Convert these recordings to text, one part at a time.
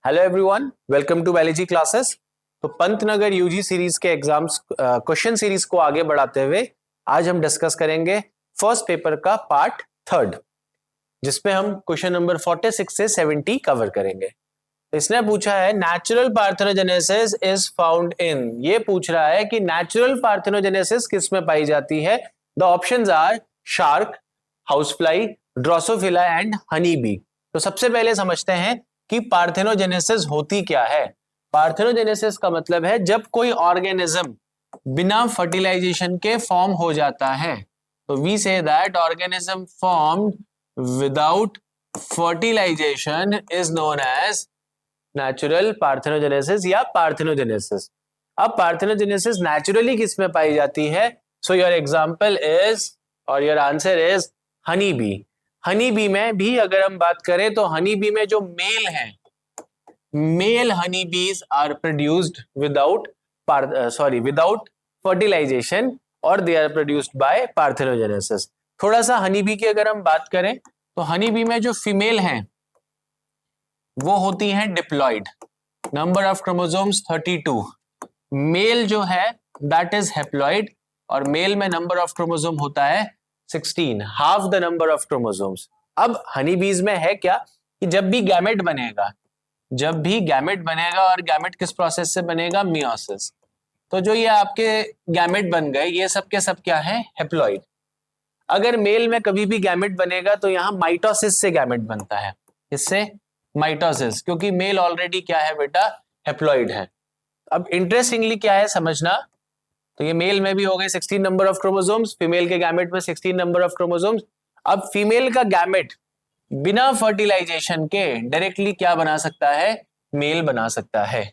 Hello everyone, welcome to biology classes. तो Pantnagar UG series के exams question series को आगे बढ़ाते हुए आज हम डिस्कस करेंगे फर्स्ट पेपर का पार्ट थर्ड, जिसमें हम क्वेश्चन नंबर 46 से 70 कवर करेंगे। इसने पूछा है natural parthenogenesis is found in, ये पूछ रहा है कि नेचुरल पार्थेनोजेनेसिस किस में पाई जाती है। The options are shark, housefly, drosophila and honey bee. तो सबसे पहले समझते हैं कि पार्थेनोजेनेसिस होती क्या है। पार्थेनोजेनेसिस का मतलब है जब कोई ऑर्गेनिज्म बिना फर्टिलाइजेशन के फॉर्म हो जाता है। तो we say that organism formed without fertilization is known as natural parthenogenesis या पार्थेनोजेनेसिस। अब पार्थेनोजेनेसिस नेचुरली किस में पाई जाती है? सो योर एग्जांपल इज और your answer is honey bee. Honey bee में भी अगर हम बात करें तो हनी बी में जो मेल है, male honey bees are produced without without fertilization और they are produced by parthenogenesis. थोड़ा सा हनी बी की अगर हम बात करें तो हनी बी में जो फीमेल हैं वो होती हैं diploid, number of chromosomes 32। Male जो है दैट इज हेप्लॉयड और मेल में नंबर ऑफ क्रोमोसोम होता है 16, half the number of chromosomes. अब हनी बीज में है क्या कि जब भी गैमेट बनेगा, जब भी गैमेट बनेगा और गैमेट किस प्रोसेस से बनेगा? मियोसिस। तो जो ये आपके गैमेट बन गए ये सब के सब क्या है? हेप्लॉइड। अगर मेल में कभी भी गैमेट बनेगा तो यहां माइटोसिस से गैमेट बनता है। इससे माइटोसिस, क्योंकि मेल ऑलरेडी क्या है बेटा? हेप्लॉइड है। अब इंटरेस्टिंगली क्या है समझना, तो ये मेल में भी हो गए 16 नंबर ऑफ क्रोमोसोम्स, फीमेल के गैमेट में 16 नंबर ऑफ क्रोमोसोम्स। अब फीमेल का गैमेट बिना फर्टिलाइजेशन के डायरेक्टली क्या बना सकता है? मेल बना सकता है।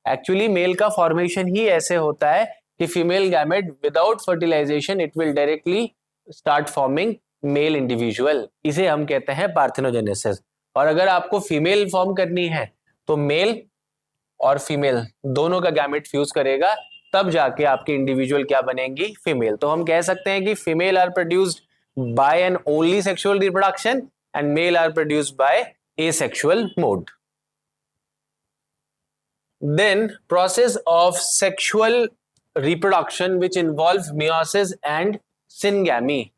एक्चुअली मेल का फॉर्मेशन ही ऐसे होता है कि female gamete without fertilization it will directly start forming male individual. इसे हम कहते हैं पार्थेनोजेनेसिस। और अगर आपको फीमेल फॉर्म करनी है तो मेल और फीमेल दोनों का गैमेट फ्यूज करेगा, तब जाके आपकी इंडिविजुअल क्या बनेंगी? फीमेल। तो हम कह सकते हैं कि female are produced by an only sexual reproduction and male are produced by asexual mode. Then process of sexual reproduction which involve meiosis and syngamy.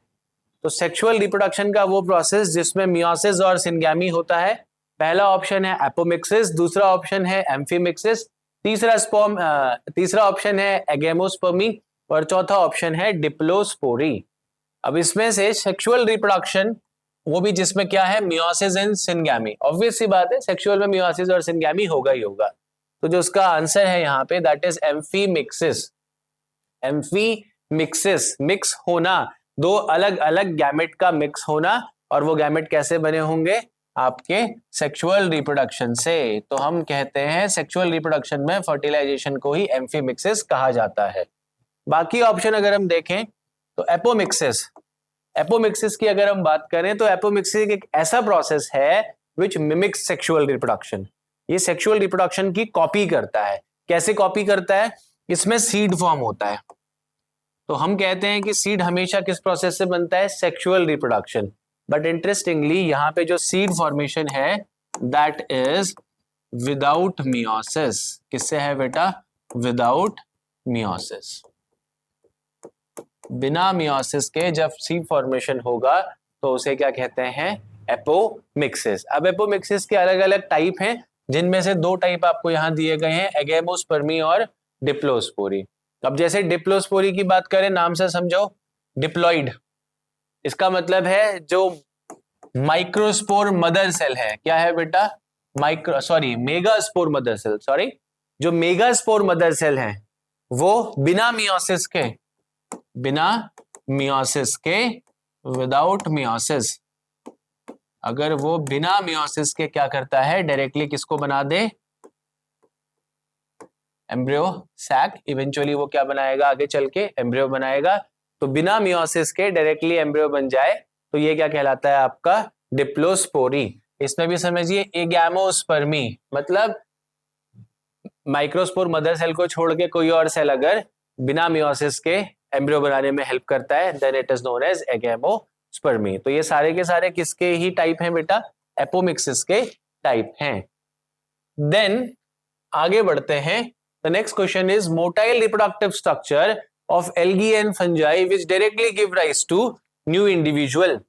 तो सेक्सुअल रिप्रोडक्शन का वो प्रोसेस जिसमें मियोसिस और सिंगैमी होता है। पहला ऑप्शन है apomixis, दूसरा ऑप्शन है एम्फीमिक्सिस, तीसरा ऑप्शन है एगेमोस्पर्मी और चौथा ऑप्शन है डिप्लोस्पोरी। अब इसमें से सेक्सुअल रिप्रोडक्शन वो भी जिसमें क्या है? Meiosis and syngamy. ऑब्वियस सी बात है सेक्सुअल में मियोसिस और सिंगैमी होगा ही होगा। तो जो उसका आंसर है यहाँ पे that is amphimixis. Amphimixis mix होना, दो अलग अलग गैमेट का मिक्स होना, और वो गैमेट कैसे बने होंगे? आपके सेक्सुअल रिप्रोडक्शन से। तो हम कहते हैं सेक्सुअल रिप्रोडक्शन में फर्टिलाइजेशन को ही एम्फीमिक्सिस कहा जाता है। बाकी ऑप्शन अगर हम देखें तो एपोमिक्सिस, एपोमिक्सिस की अगर हम बात करें तो एपोमिक्सिस एक ऐसा प्रोसेस है विच मिमिक्स सेक्सुअल रिप्रोडक्शन। ये सेक्सुअल रिप्रोडक्शन की कॉपी करता है। कैसे कॉपी करता है? इसमें सीड फॉर्म होता है। तो हम कहते हैं कि सीड हमेशा किस प्रोसेस से बनता है? Sexual reproduction. बट इंटरेस्टिंगली यहां पे जो सीड फॉर्मेशन है दैट इज विदाउट मियोसिस। किससे है बेटा? Without meiosis. बिना मियोसिस के जब सीड फॉर्मेशन होगा तो उसे क्या कहते हैं? एपोमिक्सिस। अब एपोमिक्सिस के अलग अलग टाइप हैं, जिनमें से दो टाइप आपको यहां दिए गए हैं, एगेमोस्पर्मी और डिप्लोस्पोरी। अब जैसे डिप्लोस्पोरी की बात करें, नाम से समझो डिप्लॉइड, इसका मतलब है जो माइक्रोस्पोर मदर सेल है। क्या है बेटा? मेगास्पोर मदर सेल, जो मेगास्पोर मदर सेल है वो बिना मियोसिस के विदाउट मियोसिस, अगर वो बिना मियोसिस के क्या करता है? डायरेक्टली किसको बना दे? Embryo sac. इवेंचुअली वो क्या बनाएगा? आगे चल के एम्ब्रियो बनाएगा। तो बिना मियोसिस के डायरेक्टली एम्ब्रियो बन जाए तो ये क्या कहलाता है? आपका डिप्लोस्पोरी। इसमें भी समझिए एगैमोस्पर्मी, मतलब माइक्रोस्पोर मदर सेल को छोड़ के कोई और सेल अगर बिना मियोसिस के एम्ब्रियो बनाने में हेल्प करता है then it is known as agamospermy. तो ये सारे के सारे किसके ही टाइप हैं बेटा? एपोमिक्सिस के टाइप हैं। देन आगे बढ़ते हैं। The next question is motile reproductive structure of algae and fungi which directly give rise to new individual.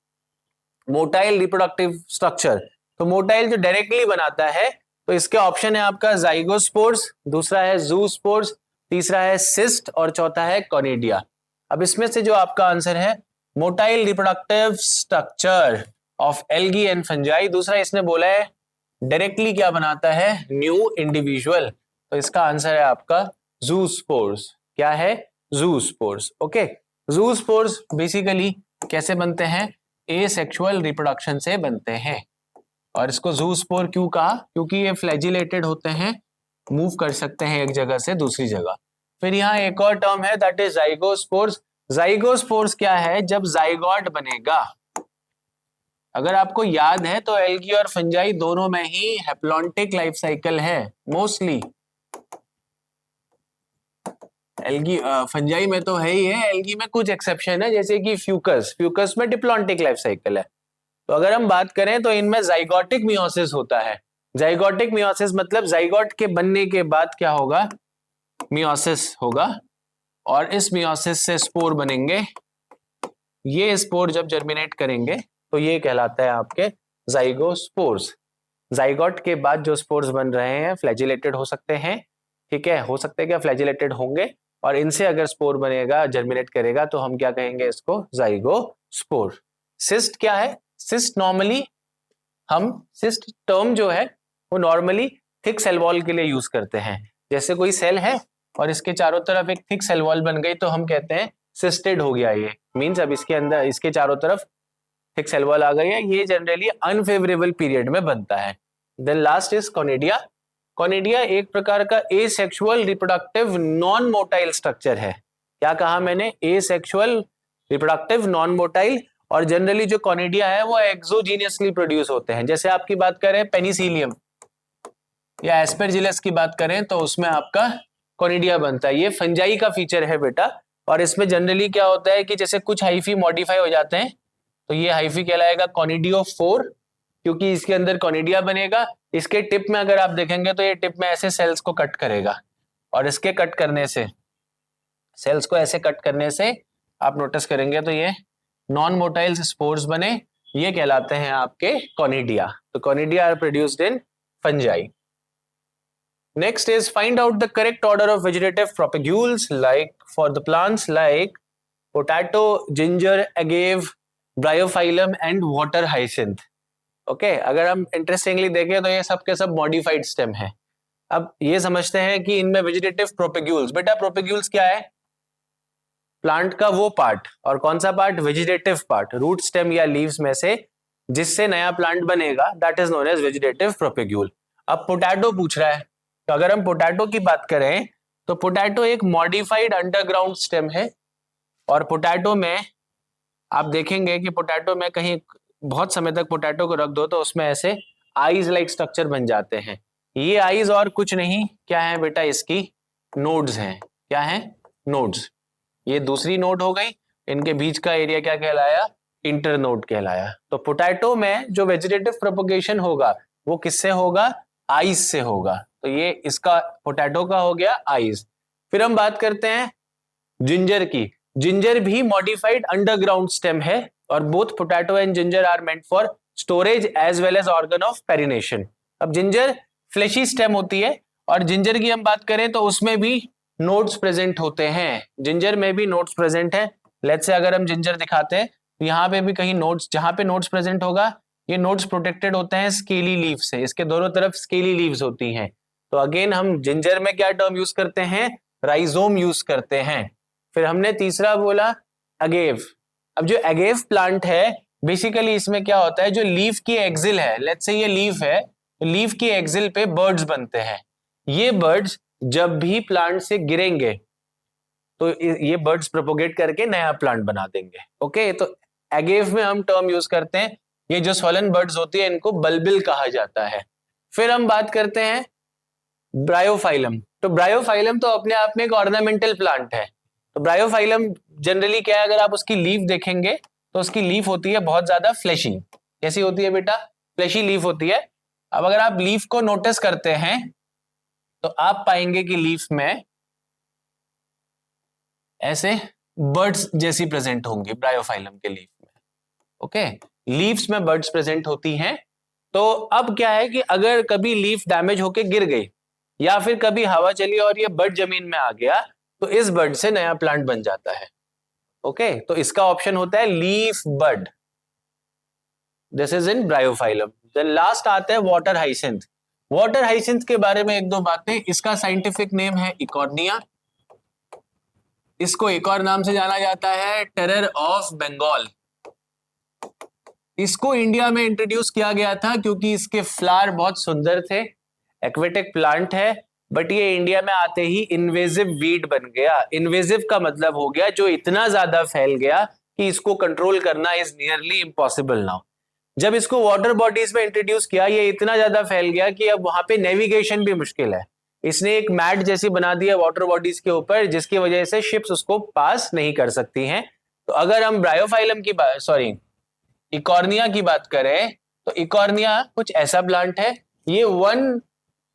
Motile reproductive structure, तो मोटाइल जो डायरेक्टली बनाता है, तो इसके ऑप्शन है आपका जाइगोस्पोर्स, दूसरा है जूस्पोर्स, तीसरा है सिस्ट और चौथा है कॉनिडिया। अब इसमें से जो आपका आंसर है motile reproductive structure of algae and fungi, दूसरा इसने बोला है डायरेक्टली क्या बनाता है, न्यू इंडिविजुअल, तो इसका आंसर है आपका जूस्पोर्स। क्या है, जूस्पोर्स। ओके, जूस्पोर्स बेसिकली कैसे बनते हैं, एसेक्सुअल रिप्रोडक्शन से बनते हैं। और इसको जूस्पोर क्यों कहा, क्योंकि ये फ्लैजिलेटेड होते हैं, मूव कर सकते हैं एक जगह से दूसरी जगह। फिर यहाँ एक और टर्म है दैट इज जाइगोस्पोर्स। जाइगोस्पोर्स क्या है, जब जाइगोट बनेगा। अगर आपको याद है तो एल्गी और फंजाई दोनों में ही हैप्लॉन्टिक लाइफ साइकिल है मोस्टली। एल्गी फंजाई में तो है ही है, एल्गी में कुछ एक्सेप्शन है जैसे कि फ्यूकस, फ्यूकस में डिप्लॉन्टिक लाइफ साइकिल है। तो अगर हम बात करें तो इनमें जाइगोटिक मियोसिस होता है। जाइगोटिक मियोसिस मतलब जाइगोट के बनने के बाद क्या होगा, मियोसिस होगा, और इस मियोसिस से स्पोर बनेंगे। ये स्पोर जब जर्मिनेट करेंगे तो ये कहलाता है आपके जाइगोस्पोर्स। जाइगोट के बाद जो स्पोर्स बन रहे हैं फ्लैजिलेटेड हो सकते हैं, ठीक है, हो सकते हैं क्या, फ्लैजिलेटेड होंगे, और इनसे अगर स्पोर बनेगा, जर्मिनेट करेगा, तो हम क्या कहेंगे इसको, जाइगोस्पोर। सिस्ट क्या है, सिस्ट नॉर्मली हम सिस्ट टर्म जो है वो नॉर्मली थिक सेल वॉल के लिए यूज करते हैं। जैसे कोई सेल है और इसके चारों तरफ एक थिक सेल वॉल बन गई तो हम कहते हैं सिस्टेड हो गया, ये मींस अब इसके अंदर इसके चारों तरफ थिक सेल वॉल आ गई है। ये जनरली अनफेवरेबल पीरियड में बनता है। Then last is conidia. Conidia एक प्रकार का asexual reproductive non motile structure है। क्या कहा मैंने, एसेक्सुअल रिप्रोडक्टिव नॉन मोटाइल, और जनरली जो कॉनिडिया है वो एक्सोजीनियसली प्रोड्यूस होते हैं। जैसे आपकी बात करें पेनिसिलियम या एस्पेरजिलस की बात करें तो उसमें आपका कॉनिडिया बनता है। ये फंजाई का फीचर है बेटा, और इसमें जनरली क्या होता है कि जैसे कुछ हाइफी मॉडिफाई हो जाते हैं तो ये हाइफी कहलाएगा कॉनिडियोफोर, क्योंकि इसके अंदर कॉनिडिया बनेगा। इसके टिप में अगर आप देखेंगे तो ये टिप में ऐसे सेल्स को कट करेगा, और इसके कट करने से, सेल्स को ऐसे कट करने से आप नोटिस करेंगे तो ये नॉन मोटाइल स्पोर्स बने, ये कहलाते हैं आपके कॉनिडिया। तो conidia are produced in fungi. Next is find out the correct order of vegetative propagules like for the plants like potato, ginger, agave, bryophyllum and water hyacinth. Okay, अगर हम interestingly देखें तो ये सब के सब मॉडिफाइड स्टेम है। अब ये समझते हैं कि इनमें वेजिटेटिव प्रोपेग्यूल्स, बेटा प्रोपेग्यूल्स क्या है, प्लांट का वो पार्ट, और कौन सा part, vegetative part, root stem या लीव्स में से जिससे नया प्लांट बनेगा, that is known as vegetative propagule. अब पोटैटो पूछ रहा है, तो अगर हम पोटैटो की बात करें तो पोटैटो एक मॉडिफाइड अंडरग्राउंड स्टेम है, और पोटैटो में आप देखेंगे कि पोटैटो में कहीं बहुत समय तक पोटैटो को रख दो तो उसमें ऐसे आईज लाइक स्ट्रक्चर बन जाते हैं। ये आईज और कुछ नहीं, क्या है बेटा, इसकी नोड्स हैं। क्या है, नोड्स। ये दूसरी नोड हो गई, इनके बीच का एरिया क्या कहलाया, इंटरनोड कहलाया। तो पोटैटो में जो वेजिटेटिव प्रोपगेशन होगा वो किससे होगा, आईज से होगा। तो ये इसका पोटैटो का हो गया आईज। फिर हम बात करते हैं जिंजर की। जिंजर भी मॉडिफाइड अंडरग्राउंड स्टेम है, और both potato and ginger are meant for storage as well as organ of perennation. अब जिंजर फ्लेशी स्टेम होती है, और जिंजर की हम बात करें तो उसमें भी नोड्स प्रेजेंट होते हैं। जिंजर में भी नोड्स प्रेजेंट है। लेट्स से अगर हम जिंजर दिखाते हैं तो यहाँ पे भी कहीं नोड्स, जहां पे नोड्स प्रेजेंट होगा ये नोड्स प्रोटेक्टेड होते हैं स्केली लीव से, इसके दोनों तरफ स्केली लीव्स होती हैं। तो अगेन हम जिंजर में क्या टर्म यूज करते हैं, राइजोम यूज करते हैं। फिर हमने तीसरा बोला अगेव। अब जो अगेव प्लांट है बेसिकली इसमें क्या होता है, जो लीफ की एक्सिल है, लेट्स से ये लीफ है, लीफ की एक्सिल पे बर्ड्स बनते हैं। ये बर्ड्स जब भी प्लांट से गिरेंगे तो ये बर्ड्स प्रोपोगेट करके नया प्लांट बना देंगे। ओके, तो अगेव में हम टर्म यूज करते हैं, ये जो स्वलन बर्ड्स होती है इनको बल्बिल कहा जाता है। फिर हम बात करते हैं ब्रायोफाइलम। तो ब्रायोफाइलम तो अपने आप में एक ऑर्नामेंटल प्लांट है। तो ब्रायोफाइलम जनरली क्या है, अगर आप उसकी लीफ देखेंगे तो उसकी लीफ होती है बहुत ज्यादा फ्लैशी। कैसी होती है बेटा, फ्लैशी लीफ होती है। अब अगर आप लीफ को नोटिस करते हैं तो आप पाएंगे कि लीफ में ऐसे बर्ड्स जैसी प्रेजेंट होंगी ब्रायोफाइलम के लीफ में। ओके, लीव्स में बर्ड्स प्रेजेंट होती हैं। तो अब क्या है कि अगर कभी लीफ डैमेज होके गिर गई या फिर कभी हवा चली और ये बर्ड जमीन में आ गया तो इस बर्ड से नया प्लांट बन जाता है। ओके, तो इसका ऑप्शन होता है leaf bud. This is in bryophyllum. Then last आता है वाटर हाइसिंथ। वाटर हाइसिंथ के बारे में एक दो बातें। इसका साइंटिफिक नेम है इकॉर्निया। इसको एक और नाम से जाना जाता है टेरर ऑफ बंगाल। इसको इंडिया में इंट्रोड्यूस किया गया था क्योंकि इसके फ्लावर बहुत सुंदर थे। एक्वेटिक प्लांट है, बट ये इंडिया में आते ही इन्वेजिव वीड बन गया। इन्वेजिव का मतलब हो गया जो इतना ज्यादा फैल गया कि इसको कंट्रोल करना इज नियरली इम्पॉसिबल नाउ। जब इसको वाटर बॉडीज में इंट्रोड्यूस किया, ये इतना ज्यादा फैल गया कि अब वहां पे नेविगेशन भी मुश्किल है। इसने एक मैट जैसी बना दिया वाटर बॉडीज के ऊपर, जिसकी वजह से शिप्स उसको पास नहीं कर सकती हैं। तो अगर हम ब्रायोफाइलम की बात, सॉरी, इकॉर्निया की बात करें तो इकॉर्निया कुछ ऐसा प्लांट है। ये वन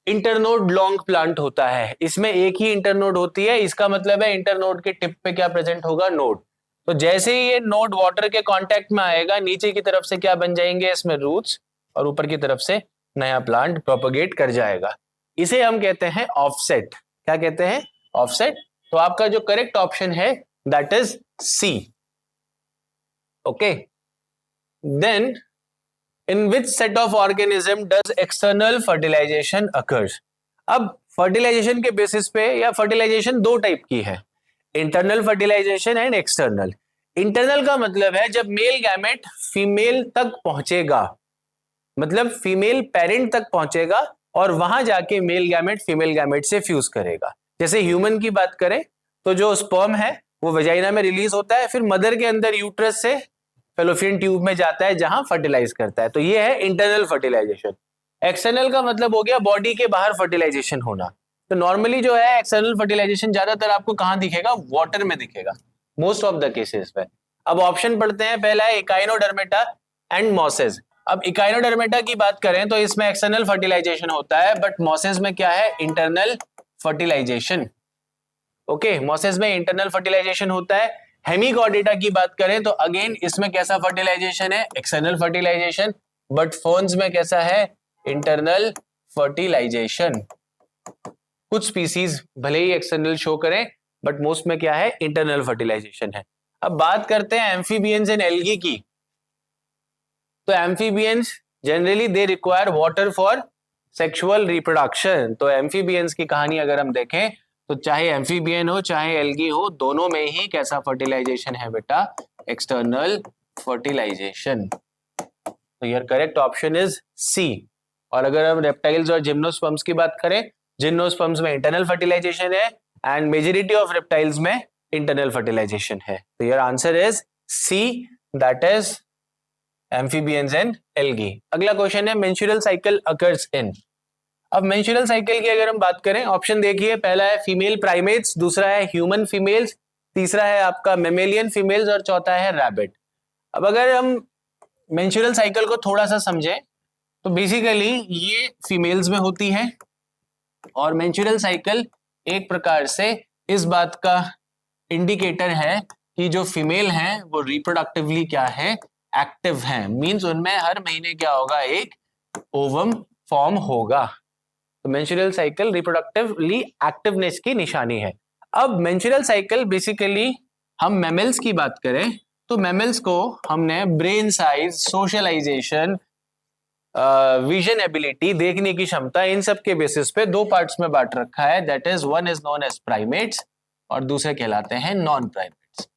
इंटरनोड लॉन्ग प्लांट होता है। इसमें एक ही इंटरनोड होती है। इसका मतलब है इंटरनोड के टिप पे क्या प्रेजेंट होगा, नोड। तो जैसे ही ये नोड वाटर के कांटेक्ट में आएगा, नीचे की तरफ से क्या बन जाएंगे इसमें रूट्स, और ऊपर की तरफ से नया प्लांट प्रोपगेट कर जाएगा। इसे हम कहते हैं ऑफसेट। क्या कहते हैं, ऑफसेट। तो आपका जो करेक्ट ऑप्शन है that is C. Okay, then in which set of organism does external fertilization occurs? अब फर्टिलाइजेशन के बेसिस पे, या फर्टिलाइजेशन दो टाइप की है, internal fertilization and external. Internal का मतलब है जब मेल गैमेट फीमेल तक पहुंचेगा, मतलब फीमेल पेरेंट तक पहुंचेगा और वहां जाके मेल गैमेट फीमेल गैमेट से फ्यूज करेगा। जैसे ह्यूमन की बात करें तो जो स्पर्म है वो वेजाइना में रिलीज होता है, फिर मदर के अंदर यूट्रस से फेलोपियन ट्यूब में जाता है जहां फर्टिलाइज करता है। तो ये है इंटरनल फर्टिलाइजेशन। एक्सटर्नल का मतलब हो गया बॉडी के बाहर फर्टिलाइजेशन होना। तो नॉर्मली जो है एक्सटर्नल फर्टिलाइजेशन ज्यादातर आपको कहां दिखेगा, वाटर में दिखेगा मोस्ट ऑफ द केसेस में। अब ऑप्शन पढ़ते हैं। पहला है इकाइनोडर्मेटा एंड मॉसेस। अब इकाइनोडर्मेटा की बात करें तो इसमें एक्सटर्नल फर्टिलाइजेशन होता है, बट मॉसेस में क्या है, इंटरनल फर्टिलाइजेशन। ओके, मॉसेस में इंटरनल फर्टिलाइजेशन होता है। हेमिकॉर्डेटा की बात करें तो अगेन इसमें कैसा फर्टिलाइजेशन है, एक्सटर्नल फर्टिलाइजेशन, बट फर्न्स में कैसा है, इंटरनल फर्टिलाइजेशन। कुछ स्पीसीज भले ही एक्सटर्नल शो करें बट मोस्ट में क्या है, इंटरनल फर्टिलाइजेशन है। अब बात करते हैं एम्फीबियंस एंड एल्गी की। तो amphibians generally they require water for sexual reproduction. तो एम्फीबियंस की कहानी अगर हम देखें तो चाहे एम्फीबियन हो चाहे एल्गी हो, दोनों में ही कैसा फर्टिलाइजेशन है बेटा, एक्सटर्नल फर्टिलाइजेशन। तो your correct option is C. और अगर हम रेप्टाइल्स और जिम्नोस्पर्म्स की बात करें, जिम्नोस्पर्म्स में इंटरनल फर्टिलाइजेशन है एंड मेजॉरिटी ऑफ रेप्टाइल्स में इंटरनल फर्टिलाइजेशन है। तो your answer is C, that is amphibians and algae. अगला क्वेश्चन है मेंस्ट्रुअल साइकिल अकर्स इन। अब मेंस्ट्रुअल साइकिल की अगर हम बात करें, ऑप्शन देखिए, पहला है फीमेल प्राइमेट्स, दूसरा है ह्यूमन फीमेल्स, तीसरा है आपका मेमेलियन फीमेल्स और चौथा है रैबिट। अब अगर हम मेंस्ट्रुअल साइकिल को थोड़ा सा समझें तो बेसिकली ये फीमेल्स में होती है और मेंस्ट्रुअल साइकिल एक प्रकार से इस बात का इंडिकेटर है कि जो फीमेल हैं वो रिप्रोडक्टिवली क्या है, एक्टिव हैं। मींस उनमें हर महीने क्या होगा, एक ओवम फॉर्म होगा। तो मेंस्ट्रुअल साइकिल रिप्रोडक्टिवली एक्टिवनेस की निशानी है। अब मेंस्ट्रुअल साइकिल बेसिकली हम मैमल्स की बात करें तो मैमल्स को हमने brain size, socialization, vision ability, देखने की क्षमता, इन सब के बेसिस पे दो पार्ट्स में बांट रखा है। That is one is known as primates और दूसरे कहलाते हैं नॉन प्राइमेट्स।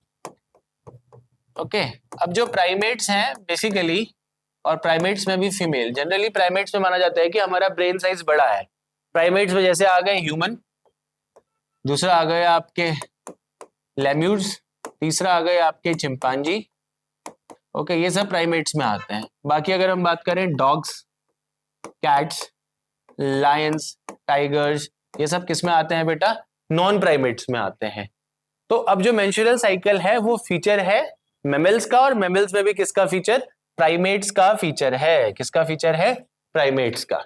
ओके, अब जो प्राइमेट्स हैं बेसिकली, और प्राइमेट्स में भी फीमेल, जनरली प्राइमेट्स में माना जाता है कि हमारा ब्रेन साइज बड़ा है। प्राइमेट्स में जैसे आ गए ह्यूमन, दूसरा आ गए आपके लेम्यूर्स, तीसरा आ गए आपके चिंपांजी। ओके, ये सब प्राइमेट्स में आते हैं। बाकी अगर हम बात करें डॉग्स, कैट्स, लायंस, टाइगर्स, ये सब किस में आते हैं बेटा, नॉन प्राइमेट्स में आते हैं। तो अब जो मेंस्ट्रुअल साइकिल है वो फीचर है मैमल्स का, और मैमल्स में भी किसका फीचर, प्राइमेट्स का फीचर है। किसका फीचर है, प्राइमेट्स का।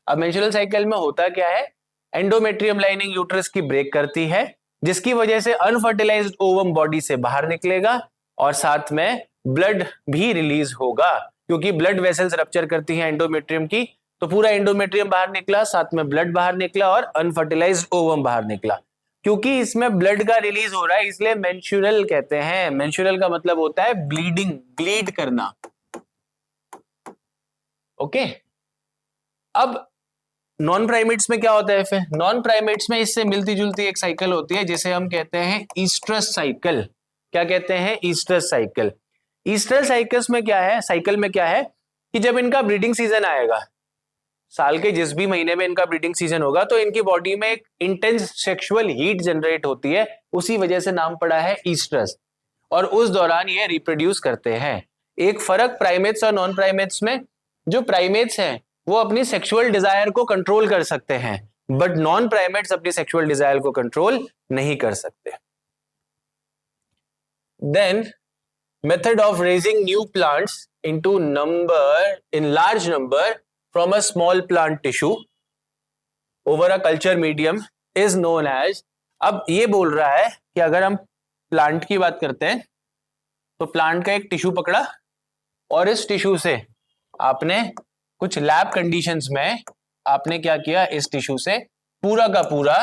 अब मेंस्ट्रुअल साइकिल में होता क्या है, एंडोमेट्रियम लाइनिंग यूट्रस की ब्रेक करती है, जिसकी वजह से अनफर्टिलाइज्ड ओवम बॉडी से बाहर निकलेगा और साथ में ब्लड भी रिलीज होगा, क्योंकि ब्लड वेसल्स रप्चर करती हैं एंडोमेट्रियम की। तो पूरा एंडोमेट्रियम बाहर निकला, साथ में ब्लड बाहर निकला और अनफर्टिलाइज्ड ओवम बाहर निकला। क्योंकि इसमें ब्लड का रिलीज हो रहा है इसलिए मेंस्ट्रुअल कहते हैं। मेंस्ट्रुअल का मतलब होता है ब्लीडिंग, ब्लीड करना। ओके, अब नॉन प्राइमेट्स में क्या होता है फिर? नॉन प्राइमेट्स में इससे मिलती जुलती एक साइकिल होती है जिसे हम कहते हैं ईस्ट्रस साइकिल। क्या कहते हैं? Oestrus cycle. ईस्ट्रस साइकिल्स में क्या है, साइकिल में क्या है कि जब इनका ब्रीडिंग सीजन आएगा, साल के जिस भी महीने में इनका ब्रीडिंग सीजन होगा, तो इनकी बॉडी में एक इंटेंस सेक्सुअल हीट जनरेट होती है, उसी वजह से नाम पड़ा है ईस्ट्रस। और उस दौरान ये रिप्रोड्यूस करते हैं। एक फर्क प्राइमेट्स और नॉन प्राइमेट्स में, जो प्राइमेट्स हैं वो अपनी सेक्सुअल डिजायर को कंट्रोल कर सकते हैं, बट नॉन प्राइमेट्स अपनी सेक्सुअल डिजायर को कंट्रोल नहीं कर सकते। Then method of raising new plants into number in large number from a small plant tissue over a culture medium is known as. अब ये बोल रहा है कि अगर हम प्लांट की बात करते हैं तो प्लांट का एक टिश्यू पकड़ा और इस टिश्यू से आपने कुछ लैब कंडीशंस में आपने क्या किया, इस टिश्यू से पूरा का पूरा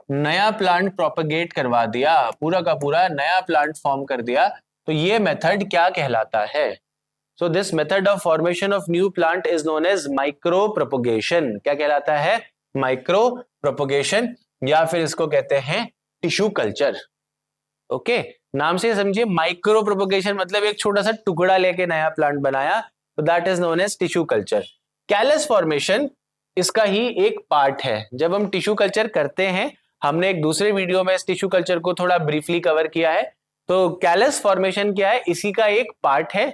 नया प्लांट प्रोपगेट करवा दिया, पूरा का पूरा नया प्लांट फॉर्म कर दिया। तो ये मेथड क्या कहलाता है? So this method of formation of new plant is known as micropropagation. क्या कहलाता है? माइक्रो प्रोपगेशन, या फिर इसको कहते हैं टिश्यू कल्चर। ओके, नाम से समझिए, माइक्रो प्रोपगेशन मतलब एक छोटा सा टुकड़ा लेके नया प्लांट बनाया, तो that is known as tissue culture. Callus formation इसका ही एक पार्ट है। जब हम टिश्यू कल्चर करते हैं, हमने एक दूसरे वीडियो में इस टिश्यू कल्चर को थोड़ा ब्रीफली कवर किया है, तो कैलस फॉर्मेशन क्या है, इसी का एक पार्ट है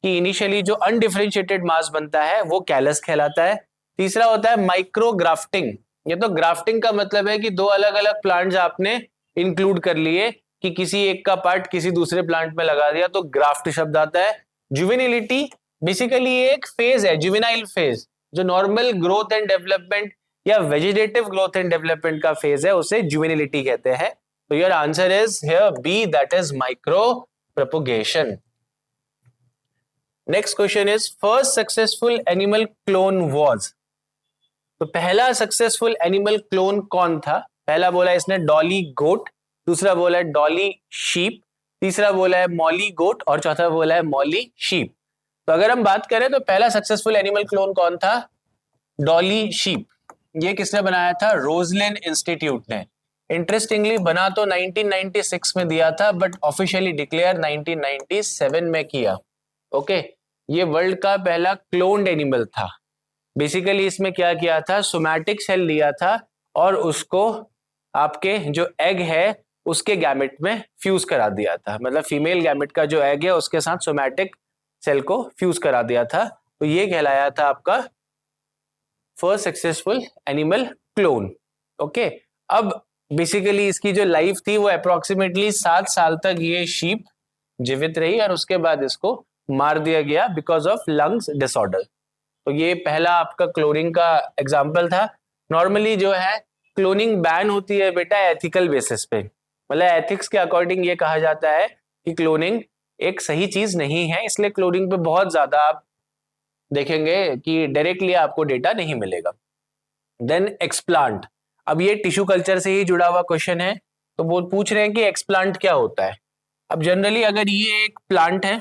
कि इनिशियली जो अनडिफरेंशिएटेड मास बनता है वो कैलस कहलाता है। तीसरा होता है माइक्रो ग्राफ्टिंग। ये तो ग्राफ्टिंग का मतलब है कि दो अलग अलग प्लांट्स आपने इंक्लूड कर लिए, कि किसी एक का पार्ट किसी दूसरे प्लांट में लगा दिया, तो ग्राफ्ट शब्द आता है। जुवेनिलिटी बेसिकली एक फेज है, जुवेनाइल फेज, जो नॉर्मल ग्रोथ एंड डेवलपमेंट या वेजिटेटिव ग्रोथ एंड डेवलपमेंट का फेज है, उसे जुवेनिलिटी कहते हैं। तो your answer is here B, that is micropropagation. Next question is first successful animal clone was. तो पहला सक्सेसफुल एनिमल क्लोन कौन था? पहला बोला इसने डॉली गोट, दूसरा बोला है डॉली शीप, तीसरा बोला है मॉली गोट और चौथा बोला है मॉली शीप। तो अगर हम बात करें तो पहला सक्सेसफुल एनिमल क्लोन कौन था? डॉली शीप। ये किसने बनाया था? रोजलिन इंस्टीट्यूट ने। इंटरेस्टिंगली बना तो 1996 में दिया था, बट ऑफिशियली डिक्लेयर 1997 में किया। ओके, ये वर्ल्ड का पहला क्लोन्ड एनिमल था। बेसिकली इसमें क्या किया था, सोमैटिक सेल लिया था और उसको आपके जो एग है उसके गैमेट में फ्यूज करा दिया था, मतलब फीमेल गैमेट का जो एग है उसके साथ सोमैटिक सेल को फ्यूज करा दिया था। तो ये कहलाया था आपका first successful animal clone. Okay, अब बेसिकली इसकी जो लाइफ थी वो अप्रोक्सीमेटली 7 साल तक ये शीप जीवित रही और उसके बाद इसको मार दिया गया बिकॉज ऑफ लंग्स डिसऑर्डर। तो ये पहला आपका क्लोनिंग का एग्जाम्पल था। नॉर्मली जो है क्लोनिंग बैन होती है बेटा एथिकल बेसिस पे, मतलब एथिक्स के अकॉर्डिंग ये कहा जाता है कि क्लोनिंग एक सही चीज नहीं है, इसलिए क्लोनिंग पे बहुत ज्यादा आप देखेंगे कि डायरेक्टली आपको डेटा नहीं मिलेगा। देन एक्सप्लांट, अब ये टिश्यू कल्चर से ही जुड़ा हुआ क्वेश्चन है, तो वो पूछ रहे हैं कि एक्सप्लांट क्या होता है। अब जनरली अगर ये एक प्लांट है,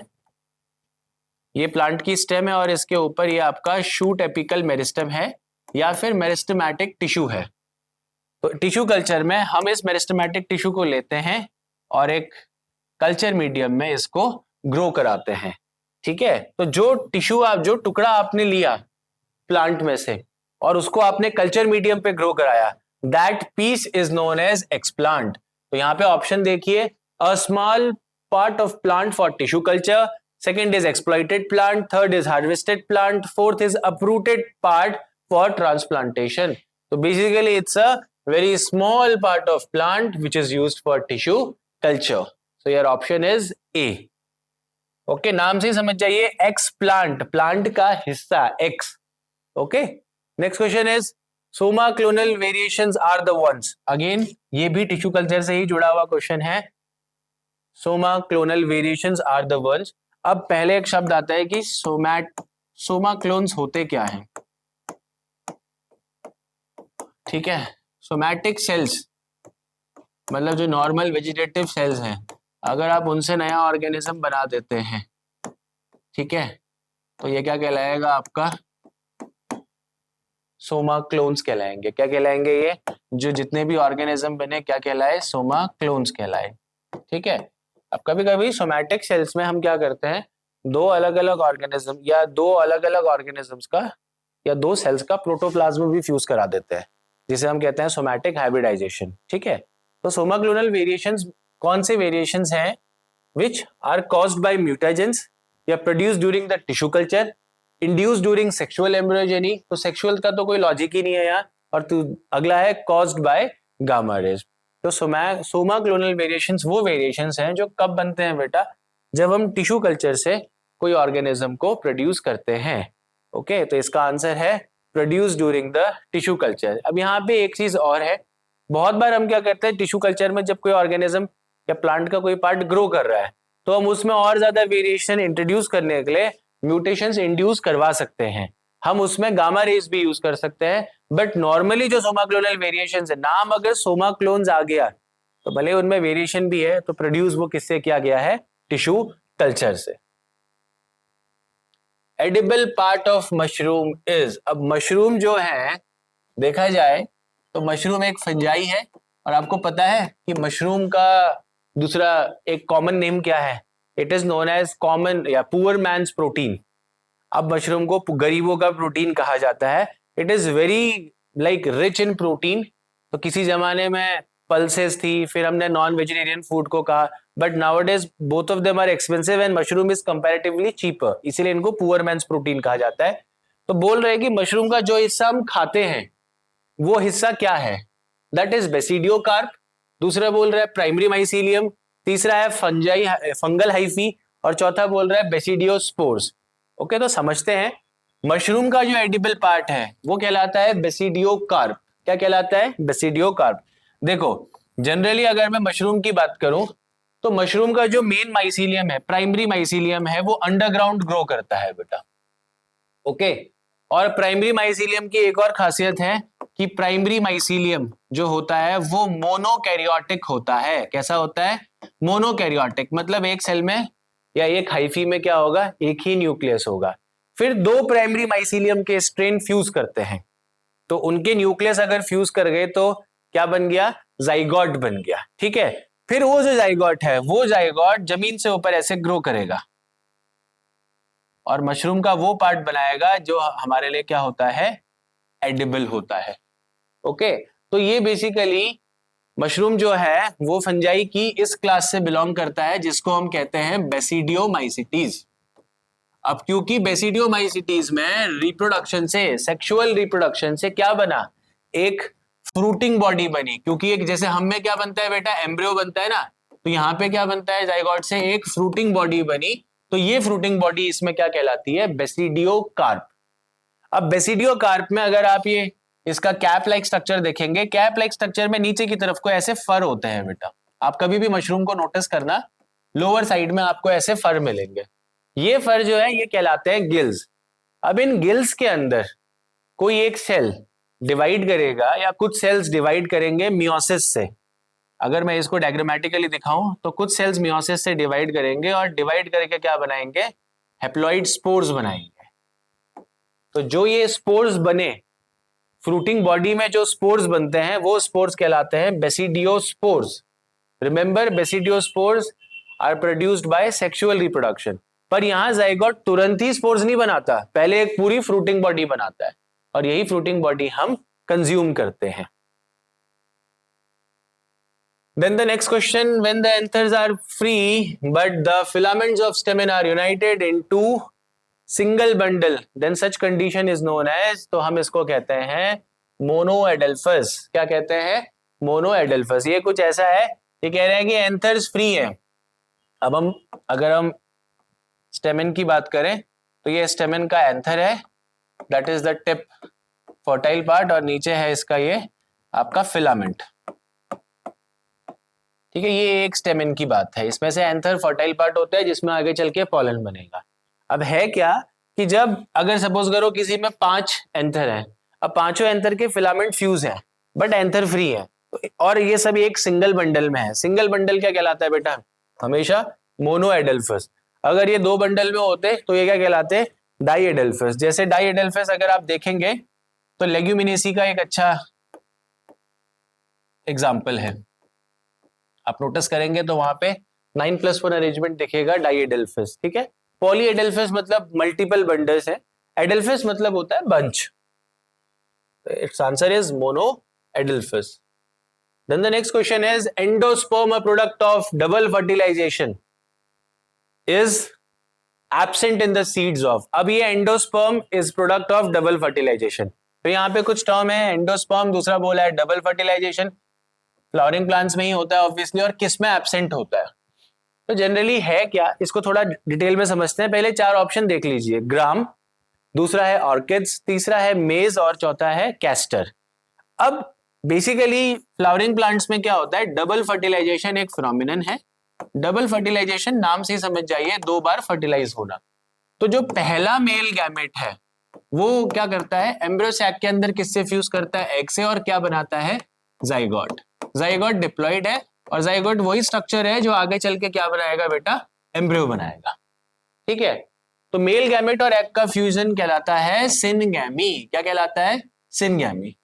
ये प्लांट की स्टेम है और इसके ऊपर ये आपका शूट एपिकल मेरिस्टम है या फिर मेरिस्टमैटिक टिश्यू है। तो टिश्यू कल्चर में हम इस मेरिस्टमैटिक टिश्यू को लेते हैं और एक कल्चर मीडियम में इसको ग्रो कराते हैं। ठीक है, तो जो टिश्यू आप, जो टुकड़ा आपने लिया प्लांट में से और उसको आपने कल्चर मीडियम पे ग्रो कराया, that piece is known as explant. तो यहाँ पे ऑप्शन देखिए, a small part of plant for tissue culture, second is exploited plant, third is harvested plant, fourth is uprooted part for transplantation. So basically it's a very small part of plant which is used for tissue culture. So your option is A. Okay, नाम से समझ जाइए, x plant, plant का हिस्सा, एक्स okay, next question is somaclonal variations are the ones. Again ये भी tissue culture से ही जुड़ा हुआ क्वेश्चन है। Somaclonal variations are the ones. अब पहले एक शब्द आता है कि सोमा क्लोन्स होते क्या हैं। ठीक है, सोमैटिक सेल्स मतलब जो नॉर्मल वेजिटेटिव सेल्स हैं, अगर आप उनसे नया ऑर्गेनिज्म बना देते हैं, ठीक है, तो ये क्या कहलाएगा आपका, सोमा क्लोन्स कहलाएंगे। क्या कहलाएंगे ये, जो जितने भी ऑर्गेनिज्म बने क्या कहलाए, सोमा क्लोन्स कहलाए। ठीक है, अब कभी कभी सोमैटिक सेल्स में हम क्या करते हैं, दो अलग अलग ऑर्गेनिज्म या दो अलग अलग ऑर्गेनिजम्स का या दो सेल्स का प्रोटोप्लाज्म भी फ्यूज करा देते हैं, जिसे हम कहते हैं सोमैटिक हाइब्रिडाइजेशन। ठीक है, तो सोमा क्लोनल वेरिएशंस कौन से वेरिएशंस हैं, which are caused by mutagens या produce during the tissue culture, induce during sexual embryogeny, तो सेक्सुअल का तो कोई लॉजिक ही नहीं है यार, और अगला है कॉज्ड बाय गामा रेज। तो सोमा क्लोनल वेरिएशंस वो वेरिएशंस हैं जो कब बनते हैं बेटा, जब हम टिश्यू कल्चर से कोई ऑर्गेनिज्म को प्रोड्यूस करते हैं। ओके, तो इसका आंसर है produce during the tissue culture. अब यहाँ पे एक चीज और है, बहुत बार हम क्या करते हैं टिश्यू कल्चर में, जब कोई ऑर्गेनिज्म या प्लांट का कोई पार्ट ग्रो कर रहा है तो हम उसमें और ज्यादा वेरिएशन इंट्रोड्यूस करने के लिए म्यूटेशंस इंड्यूस करवा सकते हैं, हम उसमें गामा रेज भी यूज कर सकते हैं। बट नॉर्मली जो सोमा क्लोनल वेरिएशंस है, नाम अगर सोमा क्लोन्स आ गया तो भले उनमें वेरिएशन भी है, तो प्रोड्यूस वो किससे किया गया है, टिश्यू कल्चर से। Edible part of mushroom is, अब मशरूम जो है देखा जाए तो मशरूम एक फंजाई है, और आपको पता है कि मशरूम का दूसरा एक कॉमन नेम क्या है, it is known as common या पुअर मैन्स प्रोटीन। अब मशरूम को गरीबों का प्रोटीन कहा जाता है। It is very like rich in protein. तो किसी जमाने में पल्सेस थी, फिर हमने नॉन वेजिटेरियन फूड को कहा, but nowadays both of them are expensive and mushroom is comparatively cheaper, इसीलिए इनको पुअर मैन्स प्रोटीन कहा जाता है। तो बोल रहे हैं कि मशरूम का जो हिस्सा हम खाते हैं वो हिस्सा क्या है, दैट इज बेसिडियोकार्प। दूसरा बोल रहा है प्राइमरी माइसीलियम, तीसरा है फंजाई फंगल हाइफी, और चौथा बोल रहा है बेसिडियोस्पोर्स। ओके, तो समझते हैं मशरूम का जो एडिबल पार्ट है वो कहलाता है बेसिडियोकार्प। क्या कहलाता है, बेसिडियोकार्प। देखो जनरली अगर मैं मशरूम की बात करूं तो मशरूम का जो मेन माइसीलियम है, प्राइमरी माइसीलियम है, वो अंडरग्राउंड ग्रो करता है बेटा। ओके, और प्राइमरी माइसीलियम की एक और खासियत है कि प्राइमरी माइसीलियम जो होता है वो मोनोकैरियोटिक होता है। कैसा होता है, मोनोकैरियोटिक, मतलब एक सेल में या एक हाइफी में क्या होगा, एक ही न्यूक्लियस होगा। फिर दो प्राइमरी माइसीलियम के स्ट्रेन फ्यूज करते हैं, तो उनके न्यूक्लियस अगर फ्यूज कर गए तो क्या बन गया, जाइगोट बन गया। ठीक है, फिर वो जो जाइगोट है वो जाइगोट जमीन से ऊपर ऐसे ग्रो करेगा और मशरूम का वो पार्ट बनाएगा जो हमारे लिए क्या होता है, एडिबल होता है। ओके, तो ये बेसिकली मशरूम जो है वो फंजाई की इस क्लास से बिलोंग करता है जिसको हम कहते हैं बेसिडियोमाइसिटीज। अब क्योंकि बेसिडियोमाइसिटीज में रिप्रोडक्शन से, सेक्सुअल रिप्रोडक्शन से क्या बना, एक फ्रूटिंग बॉडी बनी। क्योंकि एक जैसे हम में क्या बनता है बेटा, एम्ब्रियो बनता है ना, तो यहाँ पे क्या बनता है, जाइगोट से एक फ्रूटिंग बॉडी बनी। तो ये फ्रूटिंग बॉडी इसमें क्या कहलाती है, बेसिडियोकार्प। अब बेसिडियोकार्प में अगर आप ये इसका कैप लाइक स्ट्रक्चर देखेंगे, कैप लाइक स्ट्रक्चर में नीचे की तरफ को ऐसे फर होते हैं बेटा। आप कभी भी मशरूम को नोटिस करना, लोअर साइड में आपको ऐसे फर मिलेंगे। ये फर जो है ये कहलाते हैं गिल्स। अब इन गिल्स के अंदर कोई एक सेल डिवाइड करेगा या कुछ सेल्स डिवाइड करेंगे मियोसिस से। अगर मैं इसको डायग्रामेटिकली दिखाऊं तो कुछ सेल्स मियोसिस से डिवाइड करेंगे और डिवाइड करके क्या बनाएंगे, हैप्लॉइड स्पोर्स बनाएंगे। तो जो ये स्पोर्स बने, फ्रूटिंग बॉडी में जो स्पोर्स बनते हैं वो स्पोर्स कहलाते हैं basidiospores. Remember, basidiospores are produced by sexual reproduction. पर यहां जाइगोट तुरंत ही स्पोर्स नहीं बनाता, पहले एक पूरी फ्रूटिंग बॉडी बनाता है और यही फ्रूटिंग बॉडी हम कंज्यूम करते हैं। Then the next question, when the anthers are free but the filaments of stamen are united into single bundle, then such condition is known as, तो हम इसको कहते हैं मोनोएडल्फस। क्या कहते हैं, मोनोएडल्फस। ये कुछ ऐसा है, ये कह रहे हैं कि एंथर्स फ्री है। अब अगर हम स्टेमेन की बात करें तो ये स्टेमेन का एंथर है that is the tip, fertile part, और नीचे है इसका ये आपका फिलामेंट। ठीक है, ये एक स्टेमेन की बात है। इसमें से एंथर फर्टाइल पार्ट होता है जिसमें आगे चल के पॉलन बनेगा। अब है क्या कि जब अगर सपोज करो किसी में 5 एंथर है, अब पांचों एंथर के फिलामेंट फ्यूज है बट एंथर फ्री है, और ये सब एक सिंगल बंडल में है। सिंगल बंडल क्या कहलाता है बेटा? हमेशा मोनो एडेल्फस। अगर ये 2 बंडल में होते तो ये क्या कहलाते? डाई एडेल्फस। जैसे डाई एडेल्फस अगर आप देखेंगे तो लेग्यूमिनेसी का एक अच्छा एग्जाम्पल है। आप नोटिस करेंगे तो वहां पे 9+1 अरेंजमेंट दिखेगा डाइएडेल्फिस। ठीक है, पॉलीएडेल्फिस मतलब मल्टीपल बंडल्स है, एडेल्फिस मतलब होता है bunch. Its answer is mono adelphous. Then the next question is endosperm, a product of double fertilization, is absent in the seeds of. अब ये endosperm is product of double fertilization, तो यहाँ पे कुछ टर्म है, एंडोस्पर्म, दूसरा बोला है डबल फर्टिलाइजेशन। फ्लावरिंग प्लांट्स में ही होता है ऑब्वियसली, और किस में एब्सेंट होता है? तो जनरली है क्या, इसको थोड़ा डिटेल में समझते हैं। पहले 4 ऑप्शन देख लीजिए, ग्राम, दूसरा है ऑर्किड्स, तीसरा है मेज, और चौथा है कैस्टर। अब बेसिकली फ्लावरिंग प्लांट्स में क्या होता है, डबल फर्टिलाइजेशन एक फिनोमिनन है। डबल फर्टिलाइजेशन नाम से ही समझ जाइए, 2 बार फर्टिलाइज होना। तो जो पहला मेल गैमेट है वो क्या करता है, एम्ब्रियो सैक के अंदर किससे फ्यूज करता है? एग से, और क्या बनाता है? जाइगोट। जाइगोट डिप्लॉइड है, और जाइगोट वही स्ट्रक्चर है जो आगे चल के क्या बनाएगा बेटा? एम्ब्रियो बनाएगा। ठीक है, तो मेल गैमेट और एग का फ्यूजन कहलाता है सिनगैमी। क्या कहलाता है? सिनगैमी।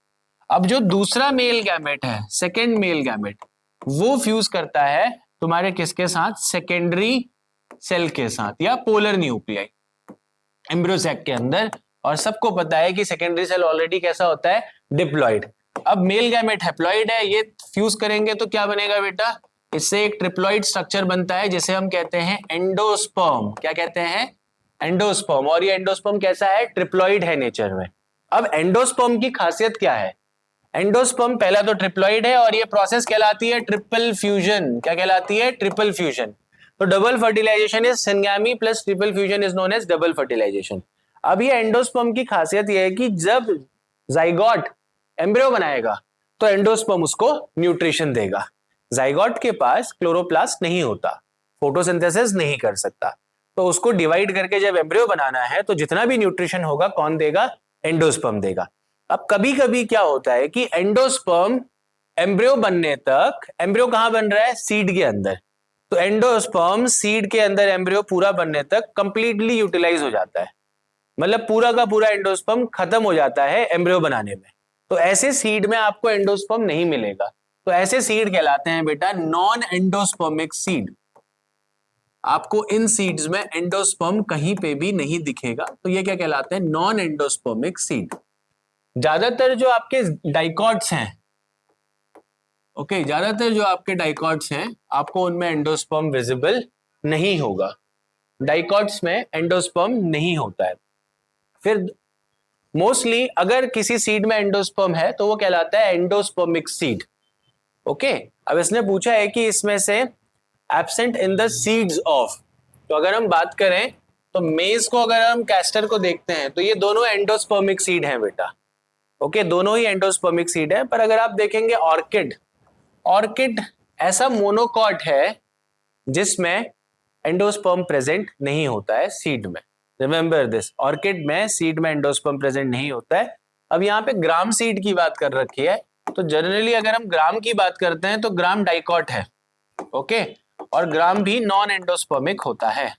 अब जो दूसरा मेल गैमेट है, सेकेंड मेल गैमेट, वो फ्यूज करता है तुम्हारे किसके साथ? सेकेंडरी सेल के साथ, या पोलर न्यूक्लियाई एम्ब्रियो सैक के अंदर। और सबको पता है कि सेकेंडरी सेल ऑलरेडी कैसा होता है? डिप्लॉइड। अब मेल गैमेट हैप्लॉइड है, ये फ्यूज करेंगे तो क्या बनेगा बेटा? इससे एक ट्रिप्लॉइड स्ट्रक्चर बनता है जिसे हम कहते हैं एंडोस्पर्म। क्या कहते हैं? एंडोस्पर्म। और ये एंडोस्पर्म कैसा है? ट्रिप्लॉइड है नेचर में। अब एंडोस्पर्म की खासियत क्या है? एंडोस्पर्म पहला तो ट्रिप्लॉइड है, और ये प्रोसेस कहलाती है ट्रिपल फ्यूजन। क्या कहलाती है? Triple fusion. तो double fertilization is syngamy plus triple fusion is known as double fertilization. अब ये एंडोस्पर्म की खासियत ये है कि जब जाइगोट एम्ब्रियो बनाएगा तो एंडोस्पर्म उसको न्यूट्रिशन देगा। जाइगोट के पास क्लोरोप्लास्ट नहीं होता, फोटोसिंथेसिस नहीं कर सकता, तो उसको डिवाइड करके जब एम्ब्रियो बनाना है तो जितना भी न्यूट्रिशन होगा कौन देगा? एंडोस्पर्म देगा। अब कभी कभी क्या होता है कि एंडोस्पर्म एम्ब्रियो बनने तक, एम्ब्रियो कहां बन रहा है? सीड के अंदर। तो एंडोस्पर्म सीड के अंदर एम्ब्रियो पूरा बनने तक कंप्लीटली यूटिलाइज हो जाता है, मतलब पूरा का पूरा एंडोस्पर्म खत्म हो जाता है एम्ब्रियो बनाने में। तो ऐसे सीड में आपको एंडोस्पर्म नहीं मिलेगा, तो ऐसे सीड कहलाते हैं बेटा नॉन एंडोस्पर्मिक सीड। आपको इन सीड्स में एंडोस्पर्म कहीं पे भी नहीं दिखेगा, तो ये क्या कहलाते हैं? Non endospermic seed. ज्यादातर जो आपके डाइकॉट्स हैं, ओके, ज्यादातर जो आपके डाइकॉट्स हैं आपको उनमें एंडोस्पर्म विजिबल नहीं होगा। डाइकॉट्स में एंडोस्पर्म नहीं होता है। फिर मोस्टली अगर किसी सीड में एंडोस्पर्म है तो वो कहलाता है एंडोस्पर्मिक सीड। ओके, अब इसने पूछा है कि इसमें से absent in the seeds of, तो अगर हम बात करें तो मेज को, अगर हम कैस्टर को देखते हैं तो ये दोनों एंडोस्पर्मिक सीड हैं बेटा। ओके, दोनों ही एंडोस्पर्मिक सीड है। पर अगर आप देखेंगे ऑर्किड, ऑर्किड ऐसा मोनोकॉट है जिसमें एंडोस्पर्म प्रेजेंट नहीं होता है सीड में। रिमेंबर दिस, ऑर्किड में सीड में एंडोस्पर्म प्रेजेंट नहीं होता है। अब यहाँ पे ग्राम सीड की बात कर रखी है, तो जनरली अगर हम ग्राम की बात करते हैं तो ग्राम डाइकॉट है। ओके, और ग्राम भी नॉन एंडोस्पर्मिक होता है।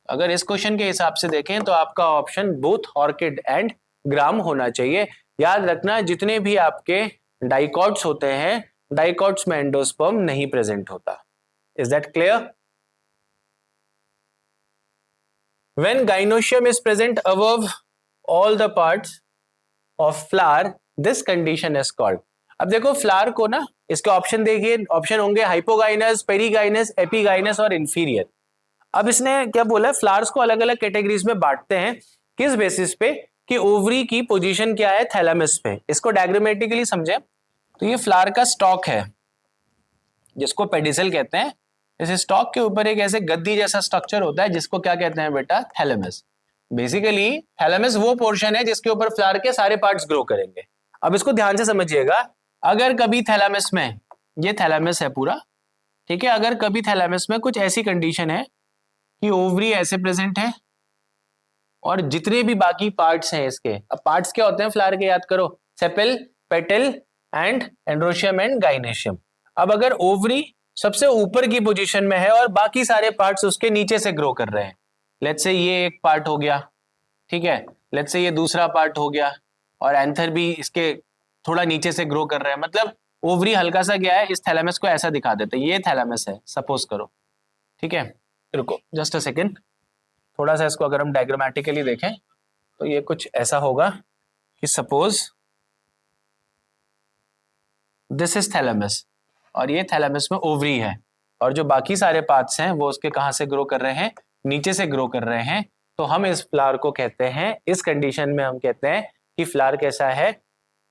अगर इस क्वेश्चन के हिसाब से देखें तो आपका ऑप्शन बोथ ऑर्किड एंड ग्राम होना चाहिए। याद रखना, जितने भी आपके डाइकॉट्स होते हैं, डाइकॉट्स में एंडोस्पर्म नहीं प्रेजेंट होता। Is that clear? When gynoecium is present above all the parts of flower, this condition is called. अब देखो फ्लावर को ना, इसके ऑप्शन देखिए, ऑप्शन होंगे हाइपोगाइनस, पेरीगाइनस, एपीगाइनस और इंफीरियर। अब इसने क्या बोला है? फ्लावर्स को अलग अलग कैटेगरीज में बांटते हैं। किस बेसिस पे? कि ओवरी की पोजीशन क्या है? थैलेमस पे। इसको डायग्रामेटिकली समझे तो ये फ्लावर का स्टॉक है जिसको पेडिसल कहते हैं। इस स्टॉक के ऊपर एक ऐसे गद्दी जैसा स्ट्रक्चर होता है जिसको क्या कहते हैं बेटा? थैलेमस। बेसिकली थैलेमस वो पोर्शन है जिसके ऊपर फ्लावर के सारे पार्ट्स ग्रो करेंगे। अब इसको ध्यान से समझिएगा, अगर कभी थैलेमस में, ये थैलेमस है पूरा, ठीक है, अगर कभी थैलेमस में कुछ ऐसी कंडीशन है कि ओवरी ऐसे प्रेजेंट है और जितने भी बाकी पार्ट्स हैं इसके, अब पार्ट्स क्या होते हैं फ्लावर के, याद करो, sepal, petal and androecium and gynoecium. अब अगर ओवरी सबसे ऊपर की पोजीशन में है और बाकी सारे पार्ट्स उसके नीचे से ग्रो कर रहे हैं, लेट्स से ये एक पार्ट हो गया, ठीक है, लेट्स से ये दूसरा पार्ट हो गया और एंथर भी इसके थोड़ा नीचे से ग्रो कर रहे हैं, मतलब ओवरी हल्का सा गया है, इस थैलेमस को ऐसा दिखा देते हैं, ये थैलेमस है सपोज करो, ठीक है। रुको जस्ट अ सेकेंड, थोड़ा सा इसको अगर हम डायग्रामेटिकली देखें तो ये कुछ ऐसा होगा कि सपोज दिस इज थैलेमस और ये थैलेमस में ओवरी है और जो बाकी सारे पार्ट्स हैं वो उसके कहां से ग्रो कर रहे हैं, नीचे से ग्रो कर रहे हैं। तो हम इस फ्लावर को कहते हैं, इस कंडीशन में हम कहते हैं कि फ्लावर कैसा है,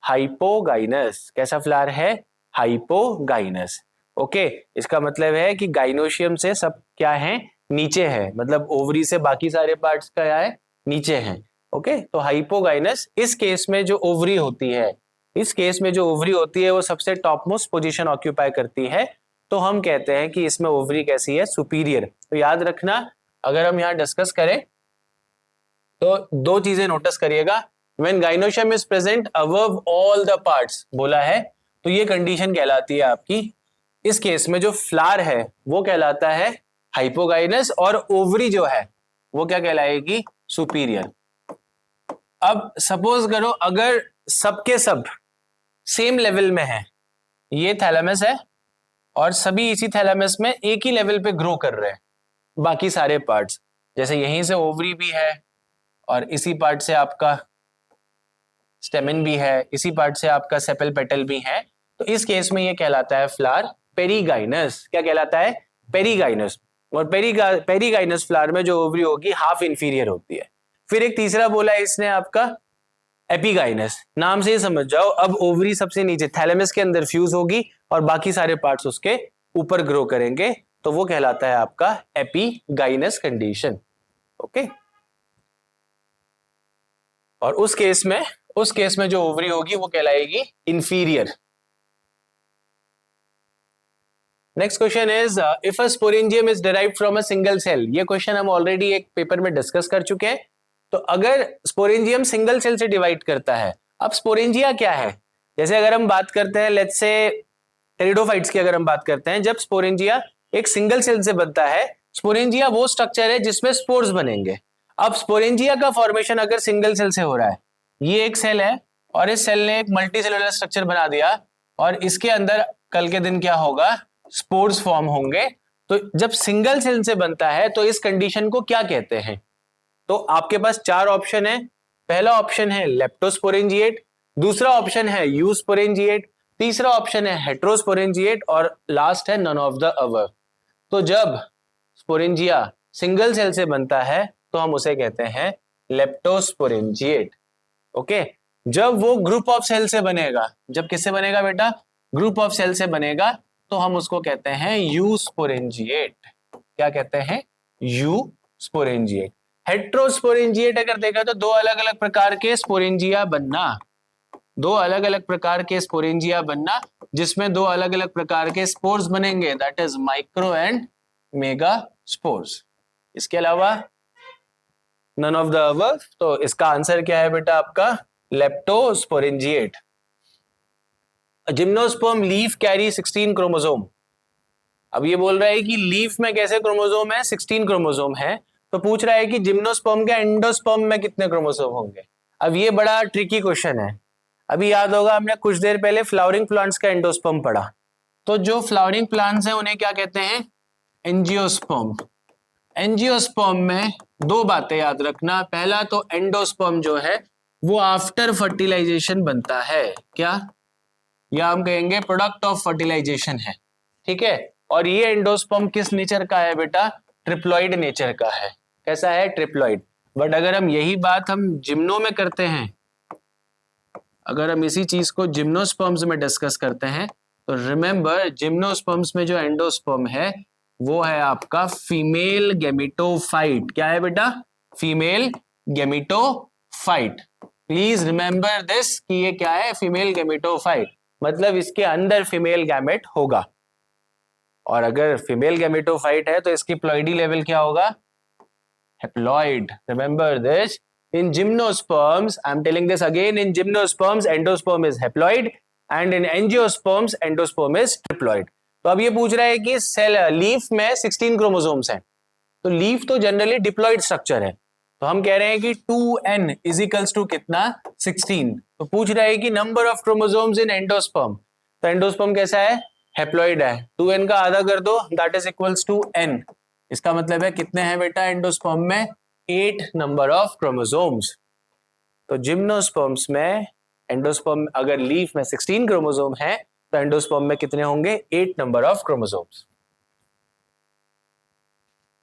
हाइपोगाइनस। कैसा फ्लावर है, हाइपोगाइनस। ओके, इसका मतलब है कि गाइनोशियम से सब क्या है, नीचे है, मतलब ओवरी से बाकी सारे पार्ट्स क्या है, नीचे हैं। ओके, तो हाइपोगाइनस इस केस में जो ओवरी होती है, इस केस में जो ओवरी होती है वो सबसे टॉप मोस्ट पोजीशन ऑक्यूपाई करती है, तो हम कहते हैं कि इसमें ओवरी कैसी है, सुपीरियर। तो याद रखना, अगर हम यहाँ डिस्कस करें तो दो चीजें नोटिस करिएगा, when gynoecium is present above all the parts बोला है, तो ये कंडीशन कहलाती है आपकी, इस केस में जो फ्लावर है वो कहलाता है हाइपोगाइनस और ओवरी जो है वो क्या कहलाएगी, सुपीरियर। अब सपोज करो अगर सबके सब सेम लेवल में है, ये थैलेमस है और सभी इसी थैलेमस में एक ही लेवल पे ग्रो कर रहे हैं बाकी सारे पार्ट्स, जैसे यहीं से ओवरी भी है और इसी पार्ट से आपका स्टेमिन भी है, इसी पार्ट से आपका सेपल पेटल भी है, तो इस केस में ये कहलाता है फ्लावर पेरीगाइनस। क्या कहलाता है, पेरीगाइनस। और पेरीगाइनस फ्लावर में जो ओवरी होगी हाफ इंफीरियर होती है। फिर एक तीसरा बोला है इसने आपका एपिगाइनस, नाम से ही समझ जाओ, अब ओवरी सबसे नीचे थैलेमस के अंदर फ्यूज होगी और बाकी सारे पार्ट्स उसके ऊपर ग्रो करेंगे, तो वो कहलाता है आपका एपिगाइनस कंडीशन। ओके, और उस केस में जो ओवरी होगी वो कहलाएगी inferior. Next question is if a sporangium is derived from a single cell. ये क्वेश्चन हम ऑलरेडी एक पेपर में डिस्कस कर चुके हैं। तो अगर स्पोरेंजियम सिंगल सेल से डिवाइड करता है, अब स्पोरेंजिया क्या है, जैसे अगर हम बात करते हैं लेट्स से टेरिडोफाइट्स की, अगर हम बात करते हैं, जब स्पोरेंजिया एक सिंगल सेल से बनता है, स्पोरेंजिया वो स्ट्रक्चर है जिसमें स्पोर्स बनेंगे। अब स्पोरेंजिया का फॉर्मेशन अगर सिंगल सेल से हो रहा है, ये एक सेल है और इस सेल ने एक मल्टी सेलुलर स्ट्रक्चर बना दिया और इसके अंदर कल के दिन क्या होगा, स्पोर्स फॉर्म होंगे। तो जब सिंगल सेल से बनता है तो इस कंडीशन को क्या कहते हैं, तो आपके पास चार ऑप्शन है। पहला ऑप्शन है लेप्टोस्पोरेंजिएट, दूसरा ऑप्शन है यूस्पोरेंजिएट, तीसरा ऑप्शन है हेट्रोस्पोरेंजिएट और लास्ट है नन ऑफ द अबव। तो जब स्पोरेंजिया सिंगल सेल से बनता है तो हम उसे कहते हैं लेप्टोस्पोरेंजिएट। ओके, जब वो ग्रुप ऑफ सेल से बनेगा, जब किससे बनेगा बेटा, ग्रुप ऑफ सेल से बनेगा, तो हम उसको कहते हैं यूस्पोरेंजिएट। क्या कहते हैं, यूस्पोरेंजिएट। हेट्रोस्पोरेंजिएट अगर देखा तो दो अलग अलग प्रकार के स्पोरेंजिया बनना, दो अलग अलग प्रकार के स्पोरेंजिया बनना जिसमें दो अलग अलग प्रकार के स्पोर्स बनेंगे, that is micro and mega spores. इसके अलावा नन ऑफ द अबव। तो इसका आंसर क्या है बेटा आपका, leptosporangiate. Gymnosperm leaf carry 16 chromosome. अब ये बोल रहा है कि लीफ में कैसे क्रोमोसोम है, 16 क्रोमोसोम है, तो पूछ रहा है कि जिम्नोस्पर्म के एंडोस्पर्म में कितने क्रोमोसोम होंगे। अब ये बड़ा ट्रिकी क्वेश्चन है। अभी याद होगा हमने कुछ देर पहले फ्लावरिंग प्लांट्स का एंडोस्पर्म पढ़ा, तो जो फ्लावरिंग प्लांट्स हैं उन्हें क्या कहते हैं, एंजियोस्पर्म। एंजियोस्पर्म में दो बातें याद रखना, पहला तो एंडोस्पर्म जो है वो आफ्टर फर्टिलाइजेशन बनता है, क्या, या हम कहेंगे प्रोडक्ट ऑफ फर्टिलाइजेशन है, ठीक है। और ये एंडोस्पर्म किस नेचर का है बेटा, ट्रिप्लॉइड नेचर का है। कैसा है, ट्रिप्लॉइड। बट अगर हम यही बात हम जिम्नो में करते हैं, अगर हम इसी चीज को जिम्नोस्पर्म्स में डिस्कस करते हैं, तो रिमेंबर जिम्नोस्पर्म्स में जो एंडोस्पर्म है वो है आपका फीमेल गैमेटोफाइट। क्या है बेटा, female gametophyte. Please remember this कि ये क्या है, फीमेल गैमेटोफाइट, मतलब इसके अंदर फीमेल गैमेट होगा। और अगर फीमेल गैमेटोफाइट है तो इसकी प्लॉइडी लेवल क्या होगा, haploid. Remember this, in gymnosperms, I'm telling this again, in gymnosperms endosperm is haploid and in angiosperms endosperm is triploid। तो अब ये पूछ रहा है कि सेल लीफ में 16 क्रोमोसोम्स हैं, तो लीफ तो जनरली डिप्लॉइड स्ट्रक्चर है, तो हम कह रहे हैं कि 2n इज इक्वल्स टू कितना, 16। तो पूछ रहा है कि number of chromosomes in endosperm, तो एंडोस्पर्म कैसा है, हैप्लॉइड है, 2n का आधा कर दो that is equals to n। इसका मतलब है कितने हैं बेटा एंडोस्पर्म में, 8 नंबर ऑफ क्रोमोसोम्स। तो जिम्नोस्पर्म्स में, एंडोस्पर्म अगर लीफ में 16 क्रोमोसोम है तो एंडोस्पर्म में कितने होंगे, 8 number of chromosomes.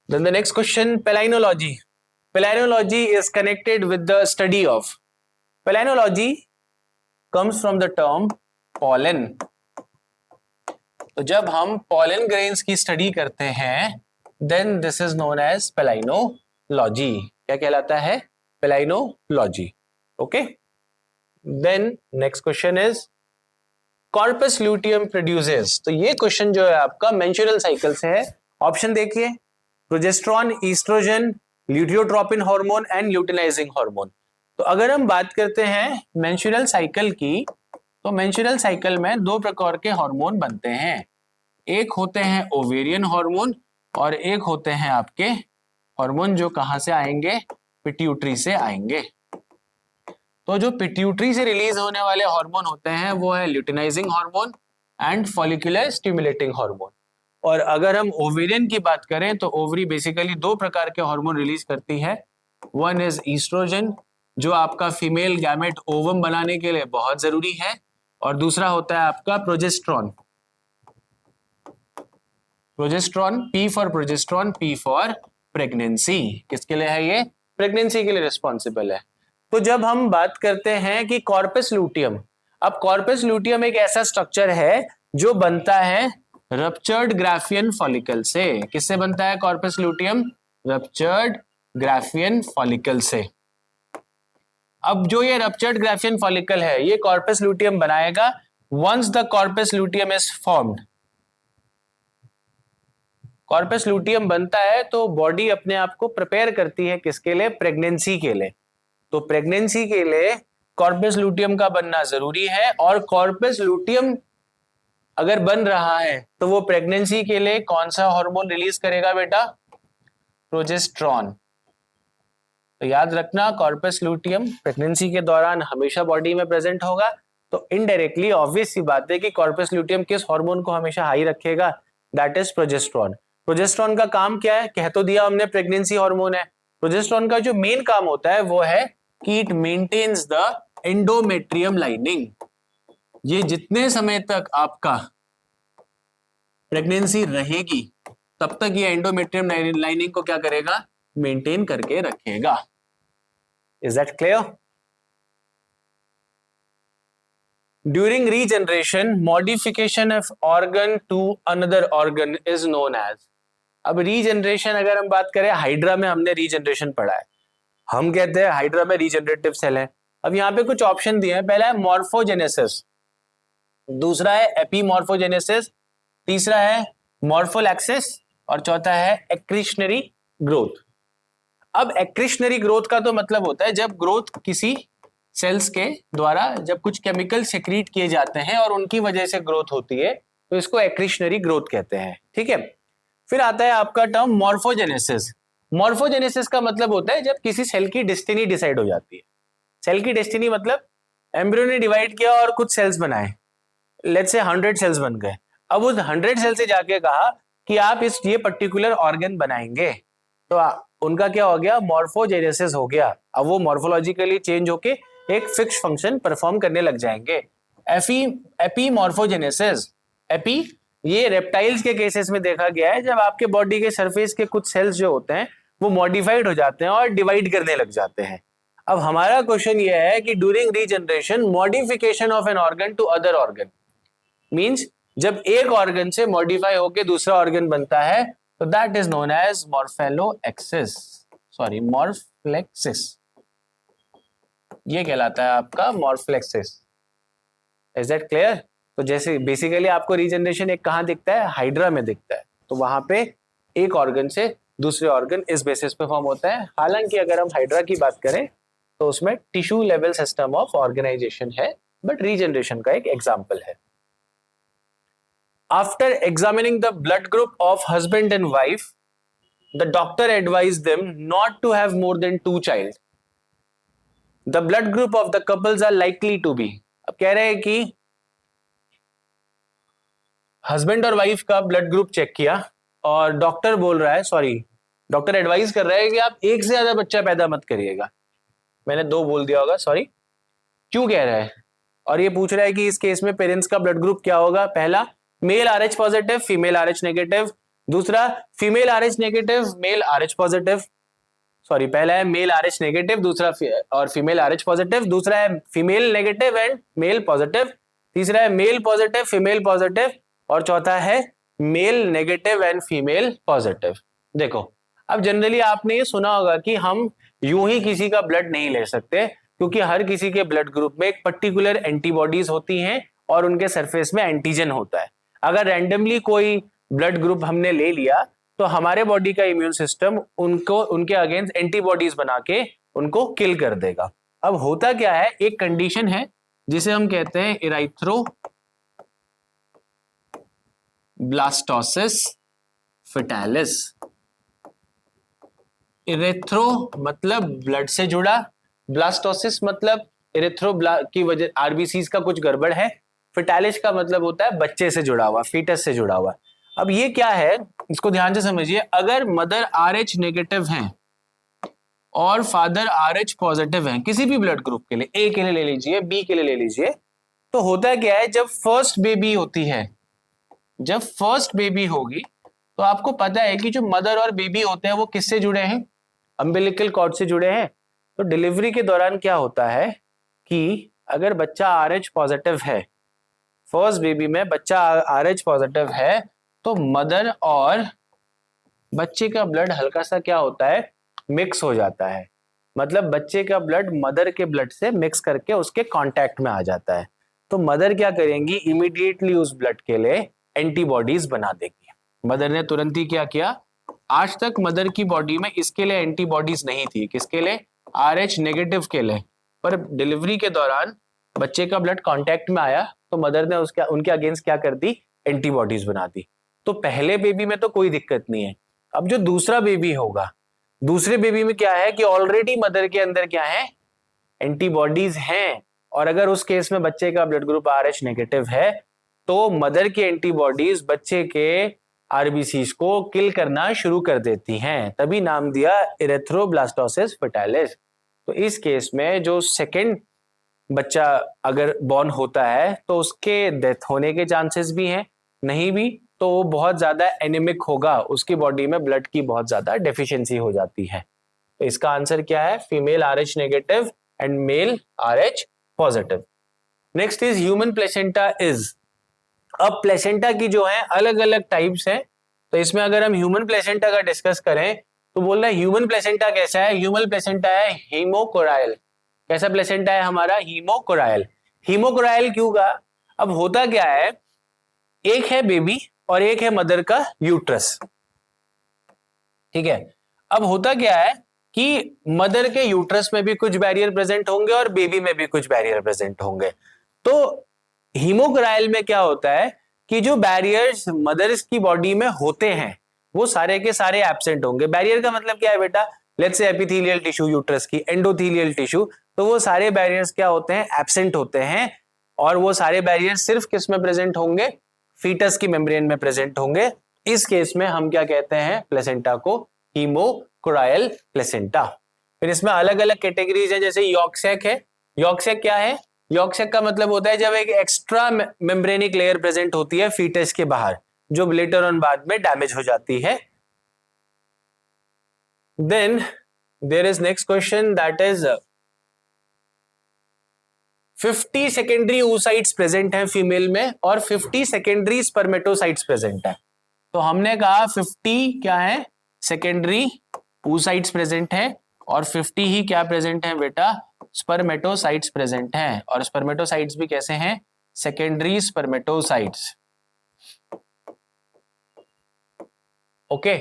Then the next question, palynology. Palynology is connected with the study of, palynology comes from the term pollen। तो जब हम pollen grains की स्टडी करते हैं then this is known as palynology। क्या कहलाता है, palynology। okay, then next question is corpus luteum produces। तो ये क्वेश्चन जो है आपका मेंस्ट्रुअल साइकिल से है। ऑप्शन देखिए, progesterone, oestrogen, luteotropin hormone and luteinizing hormone. तो अगर हम बात करते हैं मेंस्ट्रुअल साइकिल की, तो मेंस्ट्रुअल साइकिल में दो प्रकार के हार्मोन बनते हैं, एक होते हैं ओवेरियन हार्मोन और एक होते हैं आपके हार्मोन जो कहां से आएंगे, पिट्यूटरी से आएंगे। तो जो पिट्यूटरी से रिलीज होने वाले हार्मोन होते हैं वो है luteinizing hormone and follicular stimulating hormone. और अगर हम ओवेरियन की बात करें तो ओवरी बेसिकली दो प्रकार के हार्मोन रिलीज करती है, वन इज ईस्ट्रोजन जो आपका फीमेल गैमेट ओवम बनाने के लिए बहुत जरूरी है, और दूसरा होता है आपका progesterone. Progesterone, P for progesterone, P for pregnancy. किसके लिए है ये, प्रेगनेंसी के लिए रिस्पॉन्सिबल है। तो जब हम बात करते हैं कि कॉर्पस लूटियम, अब कॉर्पस लूटियम एक ऐसा स्ट्रक्चर है जो बनता है रप्चर्ड ग्राफियन फॉलिकल से। किससे बनता है corpus luteum, ruptured Graafian follicle से। अब जो ये रप्चर्ड ग्राफियन फॉलिकल है ये कॉर्पस लूटियम बनाएगा once the corpus luteum is formed. Corpus luteum बनता है तो बॉडी अपने आप को प्रिपेयर करती है किसके लिए, प्रेगनेंसी के लिए। तो प्रेगनेंसी के लिए कॉर्पस लूटियम का बनना जरूरी है, और कॉर्पस लूटियम अगर बन रहा है तो वो प्रेगनेंसी के लिए कौन सा हार्मोन रिलीज करेगा बेटा, प्रोजेस्टेरॉन। तो याद रखना कॉर्पस लूटियम प्रेगनेंसी के दौरान हमेशा बॉडी में प्रेजेंट होगा, तो इनडायरेक्टली ऑब्वियस सी बात है कि कॉर्पस लूटियम किस हार्मोन को हमेशा हाई रखेगा, दैट इज प्रोजेस्टेरॉन। प्रोजेस्टेरॉन का काम क्या है, कह तो दिया हमने प्रेगनेंसी हार्मोन है। प्रोजेस्टेरॉन का जो मेन काम होता है वो है कि it maintains the endometrium lining. ये जितने समय तक आपका प्रेगनेंसी रहेगी तब तक ये एंडोमेट्रियम लाइनिंग को क्या करेगा, मेंटेन करके रखेगा। Is that clear? During regeneration modification of organ to another organ is known as. अब रीजनरेशन अगर हम बात करें, हाइड्रा में हमने रीजनरेशन पढ़ा है, हम कहते हैं हाइड्रा में रीजनरेटिव सेल है। अब यहाँ पे कुछ ऑप्शन दिए हैं, पहला है मॉर्फोजेनेसिस, दूसरा है एपीमॉर्फोजेनेसिस, तीसरा है मॉर्फोलैक्सिस और चौथा है एक्रिशनरी ग्रोथ। अब एक्रिशनरी ग्रोथ का तो मतलब होता है जब ग्रोथ किसी सेल्स के द्वारा जब कुछ केमिकल सेक्रीट किए जाते हैं और उनकी वजह से ग्रोथ होती है, तो इसको एक्रिशनरी ग्रोथ कहते हैं। ठीक है, फिर आता है आपका टर्म मॉर्फोजेनेसिस। मॉर्फोजेनेसिस का मतलब होता है जब किसी सेल की डेस्टिनी डिसाइड हो जाती है। सेल की डेस्टिनी मतलब एम्ब्रियो ने डिवाइड किया और कुछ सेल्स बनाए, लेट्स से 100 सेल्स बन गए। अब उस 100 सेल से जाके कहा कि आप ये पर्टिकुलर ऑर्गन बनाएंगे, तो उनका क्या हो गया, मॉर्फोजेनेसिस हो गया। अब वो मॉर्फोलॉजिकली चेंज होके एक फिक्स फंक्शन परफॉर्म करने लग जाएंगे। एपीमॉर्फोजेनेसिस, एपी ये रेप्टाइल्स के केसेस में देखा गया है जब आपके बॉडी के सरफेस के कुछ सेल्स जो होते हैं वो मॉडिफाइड हो जाते हैं और डिवाइड करने लग जाते हैं। अब हमारा क्वेश्चन ये है कि during regeneration modification of an organ to other organ means जब एक ऑर्गन से मॉडिफाई होकर दूसरा ऑर्गन बनता है तो that is known as morphallaxis, sorry morphallaxis. ये कहलाता है आपका मॉर्फोलेक्सिस। Is that clear? तो जैसे बेसिकली आपको रीजनरेशन एक कहाँ दिखता है, हाइड्रा में दिखता है, तो वहां पे एक ऑर्गन से दूसरे ऑर्गन इस बेसिस पे फॉर्म होता है। हालांकि अगर हम हाइड्रा की बात करें तो उसमें tissue level system of organization है, बट रीजनरेशन का एक एग्जाम्पल है। After examining the blood group of husband and wife, the doctor advise them not to have more than 2 child. The blood group of the couples are likely to be. अब कह रहे हैं कि husband और wife का blood group check किया और doctor बोल रहा है, सॉरी डॉक्टर एडवाइज कर रहा है कि आप एक से ज्यादा बच्चा पैदा मत करिएगा। मैंने 2 बोल दिया होगा, सॉरी। क्यों कह रहा है? और ये पूछ रहा है कि इस केस में पेरेंट्स का ब्लड ग्रुप क्या होगा। पहला, male RH positive, female RH negative. दूसरा, female RH negative, male RH positive. Sorry, पहला है मेल RH नेगेटिव, दूसरा और फीमेल RH पॉजिटिव। दूसरा है female negative and male positive. तीसरा है मेल पॉजिटिव, फीमेल पॉजिटिव। और चौथा है male negative and female positive. देखो, अब जनरली आपने ये सुना होगा कि हम यूं ही किसी का ब्लड नहीं ले सकते, क्योंकि हर किसी के ब्लड ग्रुप में एक पर्टिकुलर एंटीबॉडीज होती हैं और उनके सरफेस में एंटीजन होता है। अगर रैंडमली कोई ब्लड ग्रुप हमने ले लिया तो हमारे बॉडी का इम्यून सिस्टम उनको उनके अगेंस्ट एंटीबॉडीज बना के उनको किल कर देगा। अब होता क्या है, एक कंडीशन है जिसे हम कहते हैं इरेथ्रोब्लास्टोसिस फेटालिस। इरेथ्रो मतलब ब्लड से जुड़ा, ब्लास्टोसिस मतलब इरेथ्रोब्ला की वजह आरबीसीज का कुछ गड़बड़ है, फेटालिस का मतलब होता है बच्चे से जुड़ा हुआ, फीटस से जुड़ा हुआ। अब ये क्या है, इसको ध्यान से समझिए। अगर मदर RH नेगेटिव है और फादर RH पॉजिटिव है किसी भी ब्लड ग्रुप के लिए, ए के लिए ले लीजिए, बी के लिए ले लीजिए, तो होता क्या है, जब फर्स्ट बेबी होती है, जब फर्स्ट बेबी होगी तो आपको पता है कि जो मदर और बेबी होते हैं वो किससे जुड़े हैं, अम्बिलिकल कॉर्ड से जुड़े हैं। तो डिलीवरी के दौरान क्या होता है कि अगर बच्चा RH पॉजिटिव है, फर्स्ट बेबी में बच्चा RH पॉजिटिव है, तो मदर और बच्चे का ब्लड हल्का सा क्या होता है, मिक्स हो जाता है। मतलब बच्चे का ब्लड मदर के ब्लड से मिक्स करके उसके कांटेक्ट में आ जाता है। तो मदर क्या करेंगी, इमीडिएटली उस ब्लड के लिए एंटीबॉडीज बना देगी। मदर ने तुरंत ही क्या किया, आज तक मदर की बॉडी में इसके लिए एंटीबॉडीज नहीं थी, किसके लिए, RH नेगेटिव के लिए, पर डिलीवरी के दौरान बच्चे का ब्लड कांटेक्ट में आया तो मदर ने उनके अगेंस्ट क्या कर दी, एंटीबॉडीज बना दी। तो पहले बेबी में तो कोई दिक्कत नहीं है। अब जो दूसरा बेबी होगा, दूसरे बेबी में क्या है कि ऑलरेडी मदर के अंदर क्या है, एंटीबॉडीज हैं, और अगर उस केस में बच्चे का ब्लड ग्रुप RH नेगेटिव है तो मदर की एंटीबॉडीज बच्चे के आरबीसीज को किल करना शुरू कर देती हैं, तभी नाम दिया इरेथ्रोब्लास्टोसिस फेटालिस। तो इस केस में जो सेकंड बच्चा अगर बॉर्न होता है तो उसके डेथ होने के चांसेस भी हैं, नहीं भी तो वो बहुत ज्यादा एनीमिक होगा, उसकी बॉडी में ब्लड की बहुत ज्यादा डेफिशिएंसी हो जाती है। तो इसका आंसर क्या है, female RH negative and male RH positive. Next is human placenta is. अब प्लेसेंटा की जो है अलग अलग टाइप्स हैं, तो इसमें अगर हम ह्यूमन प्लेसेंटा का डिस्कस करें तो बोल रहे हैं ह्यूमन प्लेसेंटा कैसा है, ह्यूमन प्लेसेंटा है हीमोकोराइल। कैसा प्लेसेंटा है हमारा, हीमोकोराइल। हीमोकोराइल क्यों का, अब होता क्या है, एक है बेबी और एक है मदर का यूट्रस, ठीक है। अब होता क्या है कि मदर के यूट्रस में भी कुछ बैरियर प्रेजेंट होंगे और बेबी में भी कुछ बैरियर प्रेजेंट होंगे। तो हीमोग्राइल में क्या होता है कि जो बैरियर्स मदर्स की बॉडी में होते हैं वो सारे के सारे एब्सेंट होंगे। बैरियर का मतलब क्या है बेटा, let's say epithelial tissue uterus की, एंडोथेलियल टिश्यू, तो वो सारे बैरियर्स क्या होते हैं, एब्सेंट होते हैं। और वो सारे बैरियर्स सिर्फ किस में प्रेजेंट होंगे, फीटस की मेम्ब्रेन में प्रेजेंट होंगे। इस केस में हम क्या कहते हैं, प्लेसेंटा को हीमोकोराइल प्लेसेंटा। फिर इसमें अलग अलग कैटेगरीज है, जैसे यॉर्कसैक है। यॉर्कसैक क्या है, यॉर्कसैक का मतलब होता है जब एक एक्स्ट्रा मेम्ब्रेनिक लेयर प्रेजेंट होती है फीटस के बाहर, जो लेटर ऑन बाद में डैमेज हो जाती है। Then there is next question, that is 50 secondary oocytes present है फीमेल में और 50 सेकेंडरी स्पर्मेटोसाइट्स प्रेजेंट है। तो हमने कहा 50 क्या है, सेकेंडरी oocytes प्रेजेंट है और 50 ही क्या प्रेजेंट है बेटा, स्पर्मेटोसाइट्स प्रेजेंट हैं, और स्पर्मेटोसाइट्स भी कैसे हैं? Secondary spermatocytes. ओके,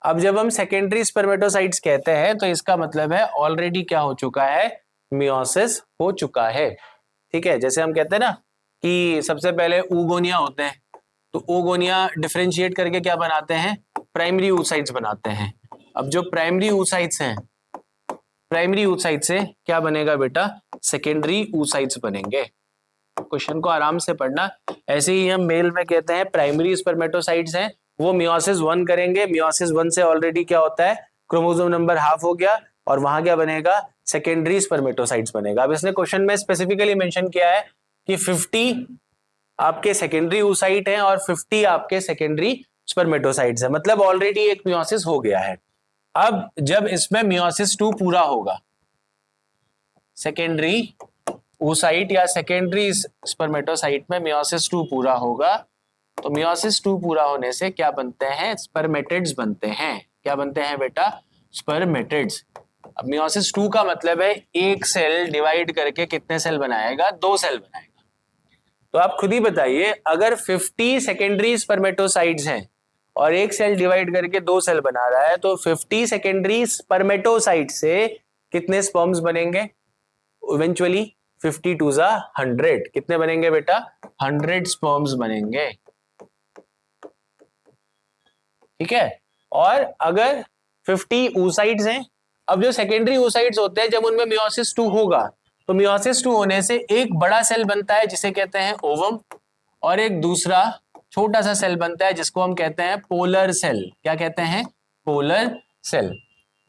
अब जब हम सेकेंडरी स्पर्मेटोसाइट्स कहते हैं तो इसका मतलब है ऑलरेडी क्या हो चुका है? मियोसिस हो चुका है। ठीक है, जैसे हम कहते हैं ना कि सबसे पहले oogonia होते हैं, तो oogonia डिफरेंशिएट करके क्या बनाते हैं? प्राइमरी oocytes बनाते हैं। अब जो प्राइमरी oocytes हैं, प्राइमरी oocyte से क्या बनेगा बेटा? सेकेंडरी oocytes बनेंगे। क्वेश्चन को आराम से पढ़ना। ऐसे ही हम मेल में कहते हैं प्राइमरी स्पर्मेटोसाइट्स हैं, वो मियोसिस 1 करेंगे। मियोसिस 1 से ऑलरेडी क्या होता है? क्रोमोसोम नंबर हाफ हो गया, और वहां क्या बनेगा? सेकेंडरी स्पर्मेटोसाइट्स बनेगा। अब इसने क्वेश्चन में स्पेसिफिकली मेंशन किया है कि 50 आपके सेकेंडरी oocyte हैं और 50 आपके सेकेंडरी स्पर्मेटोसाइट्स हैं, मतलब ऑलरेडी एक मियोसिस हो गया है। अब जब इसमें मियोसिस 2 पूरा होगा, सेकेंडरी oocyte या सेकेंडरी स्पर्मेटोसाइट में मियोसिस 2 पूरा होगा, तो मियोसिस 2 पूरा होने से क्या बनते हैं? स्पर्मेटिड्स बनते हैं। क्या बनते हैं बेटा? स्पर्मेटिड्स। अब मियोसिस 2 का मतलब है एक सेल डिवाइड करके कितने सेल बनाएगा? 2 सेल बनाएगा। तो आप खुद ही बताइए, अगर 50 सेकेंडरी स्पर्मेटोसाइट्स हैं और एक सेल डिवाइड करके 2 सेल बना रहा है, तो 50 सेकेंडरी स्पर्मेटोसाइट से कितने स्पर्म्स बनेंगे? इवेंचुअली 50 टू 100, कितने बनेंगे बेटा? 100 स्पर्म्स बनेंगे। ठीक है, और अगर 50 oocytes हैं, अब जो सेकेंडरी oocytes होते हैं, जब उनमें मियोसिस 2 होगा, तो मियोसिस 2 होने से एक बड़ा सेल बनता है जिसे कहते हैं ओवम, और एक दूसरा छोटा सा सेल बनता है जिसको हम कहते हैं पोलर सेल। क्या कहते हैं? Polar cell.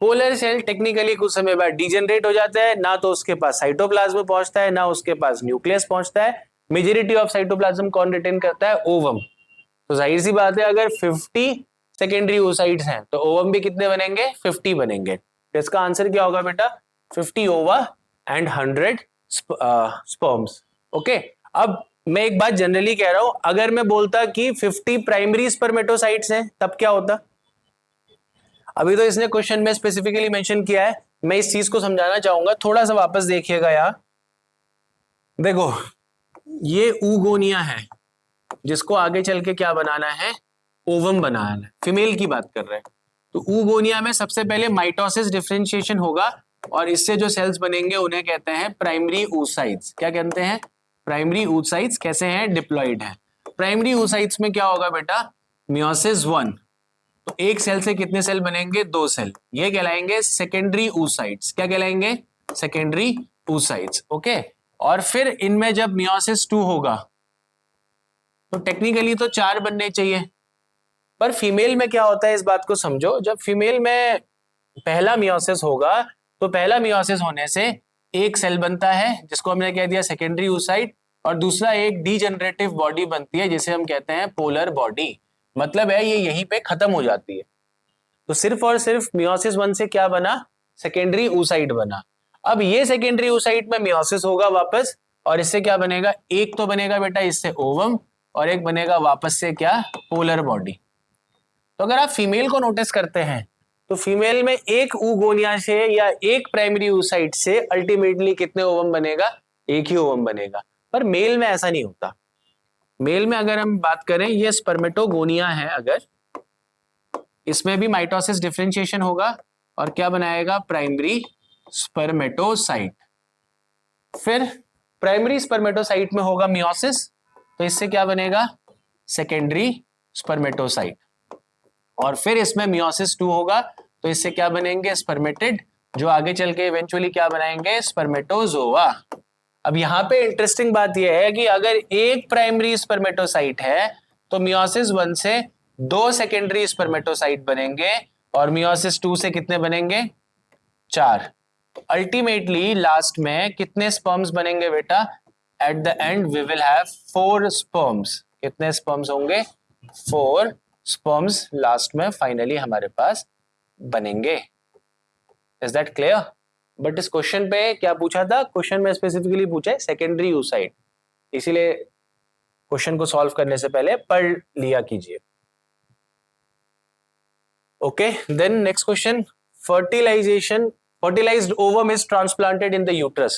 Polar cell technically कुछ समय बाद डिजेनरेट हो जाता है, ना तो उसके पास साइटोप्लाज्म पहुंचता है, ना उसके पास न्यूक्लियस पहुंचता है। मेजॉरिटी ऑफ साइटोप्लाज्म कौन रिटेन करता है? ओवम। तो जाहिर सी बात है, अगर 50 सेकेंडरी oocytes हैं तो ओवम भी कितने बनेंगे? 50 बनेंगे। तो इसका आंसर क्या होगा बेटा? 50 ओवा एंड 100 स्पर्म्स। ओके, अब मैं एक बात जनरली कह रहा हूं, अगर मैं बोलता कि 50 प्राइमरी स्पर्मेटोसाइट्स हैं, तब क्या होता? अभी तो इसने क्वेश्चन में स्पेसिफिकली मेंशन किया है, मैं इस चीज को समझाना चाहूंगा, थोड़ा सा वापस देखिएगा यार। देखो, ये oogonia है जिसको आगे चल के क्या बनाना है? ओवम बनाना है। फीमेल की बात कर रहे हैं, तो oogonia में सबसे पहले माइटोसिस डिफरेंशिएशन होगा, और इससे जो सेल्स बनेंगे उन्हें कहते हैं प्राइमरी oocytes। क्या कहते हैं? Primary oocytes। कैसे हैं? डिप्लॉइड है। प्राइमरी oocytes में क्या होगा बेटा? मियोसिस 1, तो एक सेल से कितने सेल बनेंगे? 2 सेल। ये कहलाएंगे सेकेंडरी oocytes। क्या कहलाएंगे? Secondary oocytes। ओके, और फिर इनमें जब मियोसिस 2 होगा तो टेक्निकली तो 4 बनने चाहिए, पर फीमेल में क्या होता है इस बात को समझो। जब फीमेल में पहला मियोसिस होगा, तो पहला मियोसिस होने से एक सेल बनता है जिसको हमने कह दिया सेकेंडरी oocyte, और दूसरा एक डीजेनरेटिव बॉडी बनती है जिसे हम कहते हैं पोलर बॉडी। मतलब है ये यहीं पे खत्म हो जाती है। तो सिर्फ और सिर्फ मियोसिस 1 से क्या बना? सेकेंडरी oocyte बना। अब ये सेकेंडरी oocyte में मियोसिस होगा वापस, और इससे क्या बनेगा? एक तो बनेगा बेटा इससे ओवम, और एक बनेगा वापस से क्या? Polar body. तो अगर आप फीमेल को नोटिस करते हैं, तो फीमेल में एक oogonia से या एक प्राइमरी oocyte से अल्टीमेटली कितने ओवम बनेगा? एक ही ओवम बनेगा। पर मेल में ऐसा नहीं होता। मेल में अगर हम बात करें, ये स्पर्मेटोगोनिया है, अगर इसमें भी माइटोसिस डिफरेंशिएशन होगा, और क्या बनाएगा? Primary spermatocyte. फिर प्राइमरी स्पर्मेटोसाइट में होगा मियोसिस, तो इससे क्या बनेगा? Secondary spermatocyte. और फिर इसमें मियोसिस 2 होगा, तो इससे क्या बनेंगे? स्पर्मेटिड, जो आगे चल के इवेंचुअली क्या बनाएंगे? स्पर्मेटोजोआ। अब यहां पे इंटरेस्टिंग बात यह है कि अगर एक प्राइमरी स्पर्मेटोसाइट है, तो मियोसिस 1 से 2 सेकेंडरी स्पर्मेटोसाइट बनेंगे, और मियोसिस 2 से कितने बनेंगे? 4। अल्टीमेटली लास्ट में कितने स्पर्म्स बनेंगे बेटा? At the end we will have 4 sperms. कितने स्पर्म्स होंगे? 4 स्पर्म्स लास्ट में फाइनली हमारे पास बनेंगे। Is that clear? बट इस क्वेश्चन पे क्या पूछा था? क्वेश्चन में स्पेसिफिकली पूछा है सेकेंडरी oocyte, इसीलिए क्वेश्चन को सॉल्व करने से पहले पढ़ लिया कीजिए। Okay, then next question, fertilized ovum is transplanted in the uterus।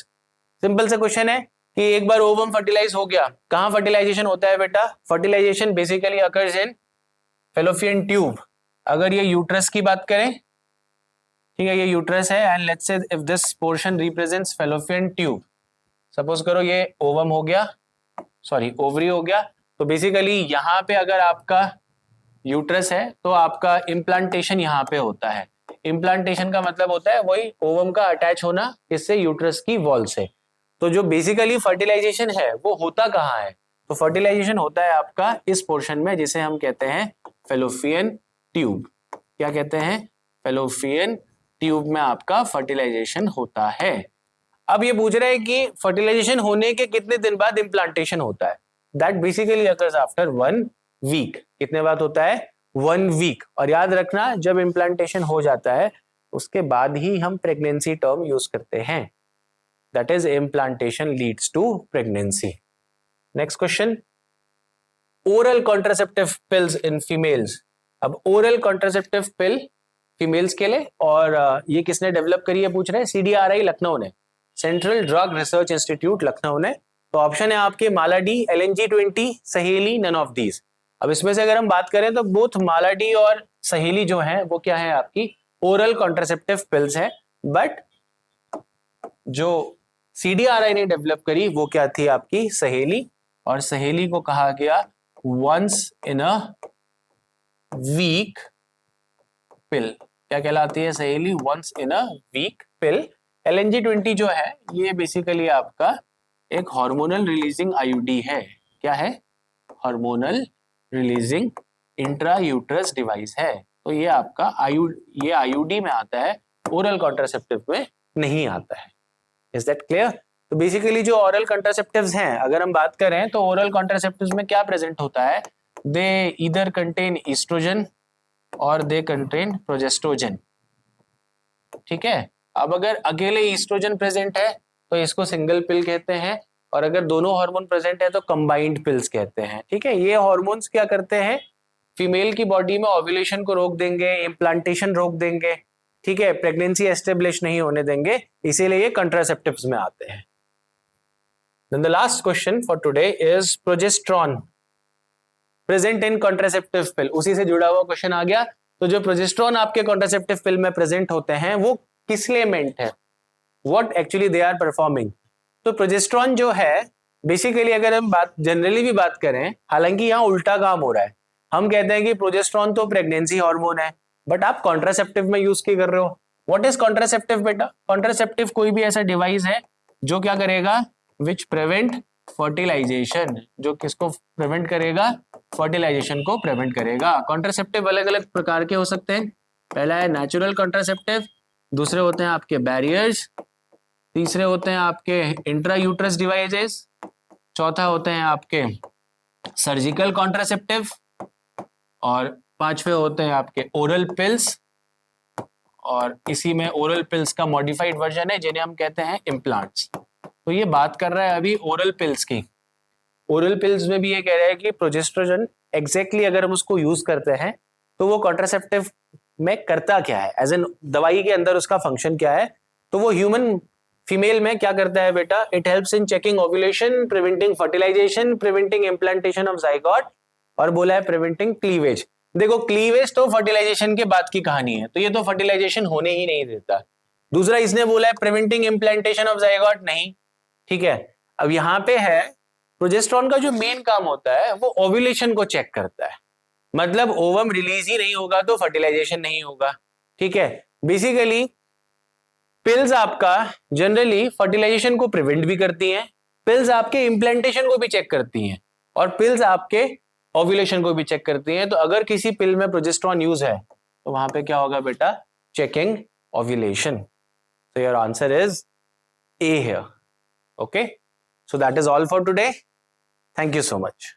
Simple सा क्वेश्चन है कि एक बार ओवम फर्टिलाइज हो गया, कहां फर्टिलाइजेशन होता है बेटा? Fertilization basically occurs in fallopian tube. अगर ये यूट्रस की बात करें, ठीक है, ये यूट्रस है and let's say if this portion represents fallopian tube, suppose करो ये ओवम हो गया, सॉरी ओवरी हो गया, तो बेसिकली यहाँ पे अगर आपका यूट्रस है तो आपका इम्प्लांटेशन यहाँ पे होता है। इम्प्लांटेशन का मतलब होता है वही ओवम का अटैच होना इससे यूट्रस की वॉल से। तो जो बेसिकली फर्टिलाइजेशन है वो होता कहाँ है? तो फर्टिलाइजेशन होता है आपका इस पोर्शन में जिसे हम कहते हैं फेलोपियन ट्यूब। क्या कहते हैं? फेलोपियन ट्यूब में आपका फर्टिलाइजेशन होता है। अब ये पूछ रहे हैं कि फर्टिलाइजेशन होने के कितने दिन बाद इम्प्लांटेशन होता है? That basically occurs after 1 week. कितने बाद होता है? 1 वीक। और याद रखना जब इम्प्लांटेशन हो जाता है उसके बाद ही हम प्रेगनेंसी टर्म यूज करते हैं, that is implantation leads to pregnancy. Next question, oral contraceptive pills in females. अब ओरल कॉन्ट्रासेप्टिव पिल फीमेल्स के लिए, और ये किसने डेवलप करी है पूछ रहे हैं? CDRI लखनऊ ने, central drug research institute Lucknow ने। तो ऑप्शन है आपके मालाडी, LNG-20, सहेली, नन ऑफ दीज। अब इसमें से अगर हम बात करें तो बोथ मालाडी और सहेली जो है वो क्या है आपकी ओरल कॉन्ट्रासेप्टिव पिल्स है, बट जो CDRI ने डेवलप करी वो क्या थी आपकी सहेली, और सहेली को कहा गया वंस इन अ वीक पिल। क्या कहलाती है सहेली? Once in a week pill. LNG-20 जो है ये बेसिकली आपका एक हार्मोनल रिलीजिंग IUD है। क्या है? Hormonal releasing intra uterus device है। तो ये आपका ये IUD में आता है, ओरल कॉन्ट्रासेप्टिव में नहीं आता है। Is that clear? तो बेसिकली जो ओरल कॉन्ट्रासेप्टिव्स हैं अगर हम बात करें तो ओरल कॉन्ट्रासेप्टिव्स में क्या प्रेजेंट होता है? दे ईदर कंटेन ईस्ट्रोजन और दे कंटेन प्रोजेस्ट्रोजन। ठीक है, अब अगर अकेले ईस्ट्रोजन प्रेजेंट है तो इसको सिंगल पिल कहते हैं, और अगर दोनों हार्मोन प्रेजेंट है तो कंबाइंड पिल्स कहते हैं। ठीक है, ये हार्मोन्स क्या करते हैं? फीमेल की बॉडी में ओव्यूलेशन को रोक देंगे, इम्प्लांटेशन रोक देंगे, ठीक है, प्रेगनेंसी एस्टेब्लिश नहीं होने देंगे, इसीलिए ये कंट्रासेप्टिव्स में आते हैं। Then the last question for today is progesterone present in contraceptive pill। उसी से जुड़ा हुआ क्वेश्चन आ गया। तो जो प्रोजेस्ट्रॉन आपके कॉन्ट्रासेप्टिव पिल में प्रेजेंट होते हैं वो किस लिए मेंट है? What actually they are performing? तो प्रोजेस्ट्रॉन जो है बेसिकली अगर हम बात जनरली भी बात करें, हालांकि यहाँ उल्टा काम हो रहा है। हम कहते हैं कि प्रोजेस्ट्रॉन तो प्रेगनेंसी हार्मोन है, बट आप कॉन्ट्रासेप्टिव में यूज क्यों कर रहे हो? व्हाट इज कॉन्ट्रासेप्टिव बेटा? कॉन्ट्रासेप्टिव कोई भी ऐसा डिवाइस है जो क्या करेगा? Which prevent fertilization. जो किसको प्रिवेंट करेगा? फर्टिलाइजेशन को प्रिवेंट करेगा। कॉन्ट्रासेप्टिव अलग अलग प्रकार के हो सकते हैं। पहला है नेचुरल कॉन्ट्रासेप्टिव, दूसरे होते हैं आपके बैरियर्स, तीसरे होते हैं आपके इंट्रा यूट्रस डिवाइसेस, चौथा होते हैं आपके सर्जिकल कॉन्ट्रासेप्टिव, और पांचवे होते हैं आपके ओरल पिल्स, और इसी में ओरल पिल्स का मॉडिफाइड वर्जन है जिन्हें हम कहते हैं इम्प्लांट्स। तो ये बात कर रहा है अभी ओरल पिल्स की। ओरल पिल्स में भी ये कह रहा है कि प्रोजेस्ट्रोजन एग्जैक्टली अगर हम उसको यूज करते हैं तो वो कॉन्ट्रासेप्टिव में करता क्या है, एज एन दवाई के अंदर उसका फंक्शन क्या है? तो वो ह्यूमन फीमेल में क्या करता है बेटा? It helps in checking ovulation, preventing fertilization, preventing implantation of zygote, और बोला है प्रिवेंटिंग क्लीवेज। देखो क्लीवेज तो फर्टिलाइजेशन के बाद की कहानी है, तो ये तो फर्टिलाइजेशन होने ही नहीं देता। दूसरा इसने बोला है प्रिवेंटिंग इम्प्लांटेशन ऑफ जाइगोट, नहीं। ठीक है, अब यहाँ पे है प्रोजेस्ट्रॉन का जो मेन काम होता है वो ओव्यूलेशन को चेक करता है। मतलब ओवम रिलीज ही नहीं होगा तो फर्टिलाइजेशन नहीं होगा। ठीक है, बेसिकली पिल्स आपका जनरली फर्टिलाइजेशन को प्रिवेंट भी करती हैं, पिल्स आपके इम्प्लांटेशन को भी चेक करती हैं, और पिल्स आपके ओव्यूलेशन को भी चेक करती हैं। तो अगर किसी पिल में प्रोजेस्ट्रॉन यूज है तो वहां पे क्या होगा बेटा? Checking ovulation. So your answer is A here. Okay, so that is all for today. Thank you so much.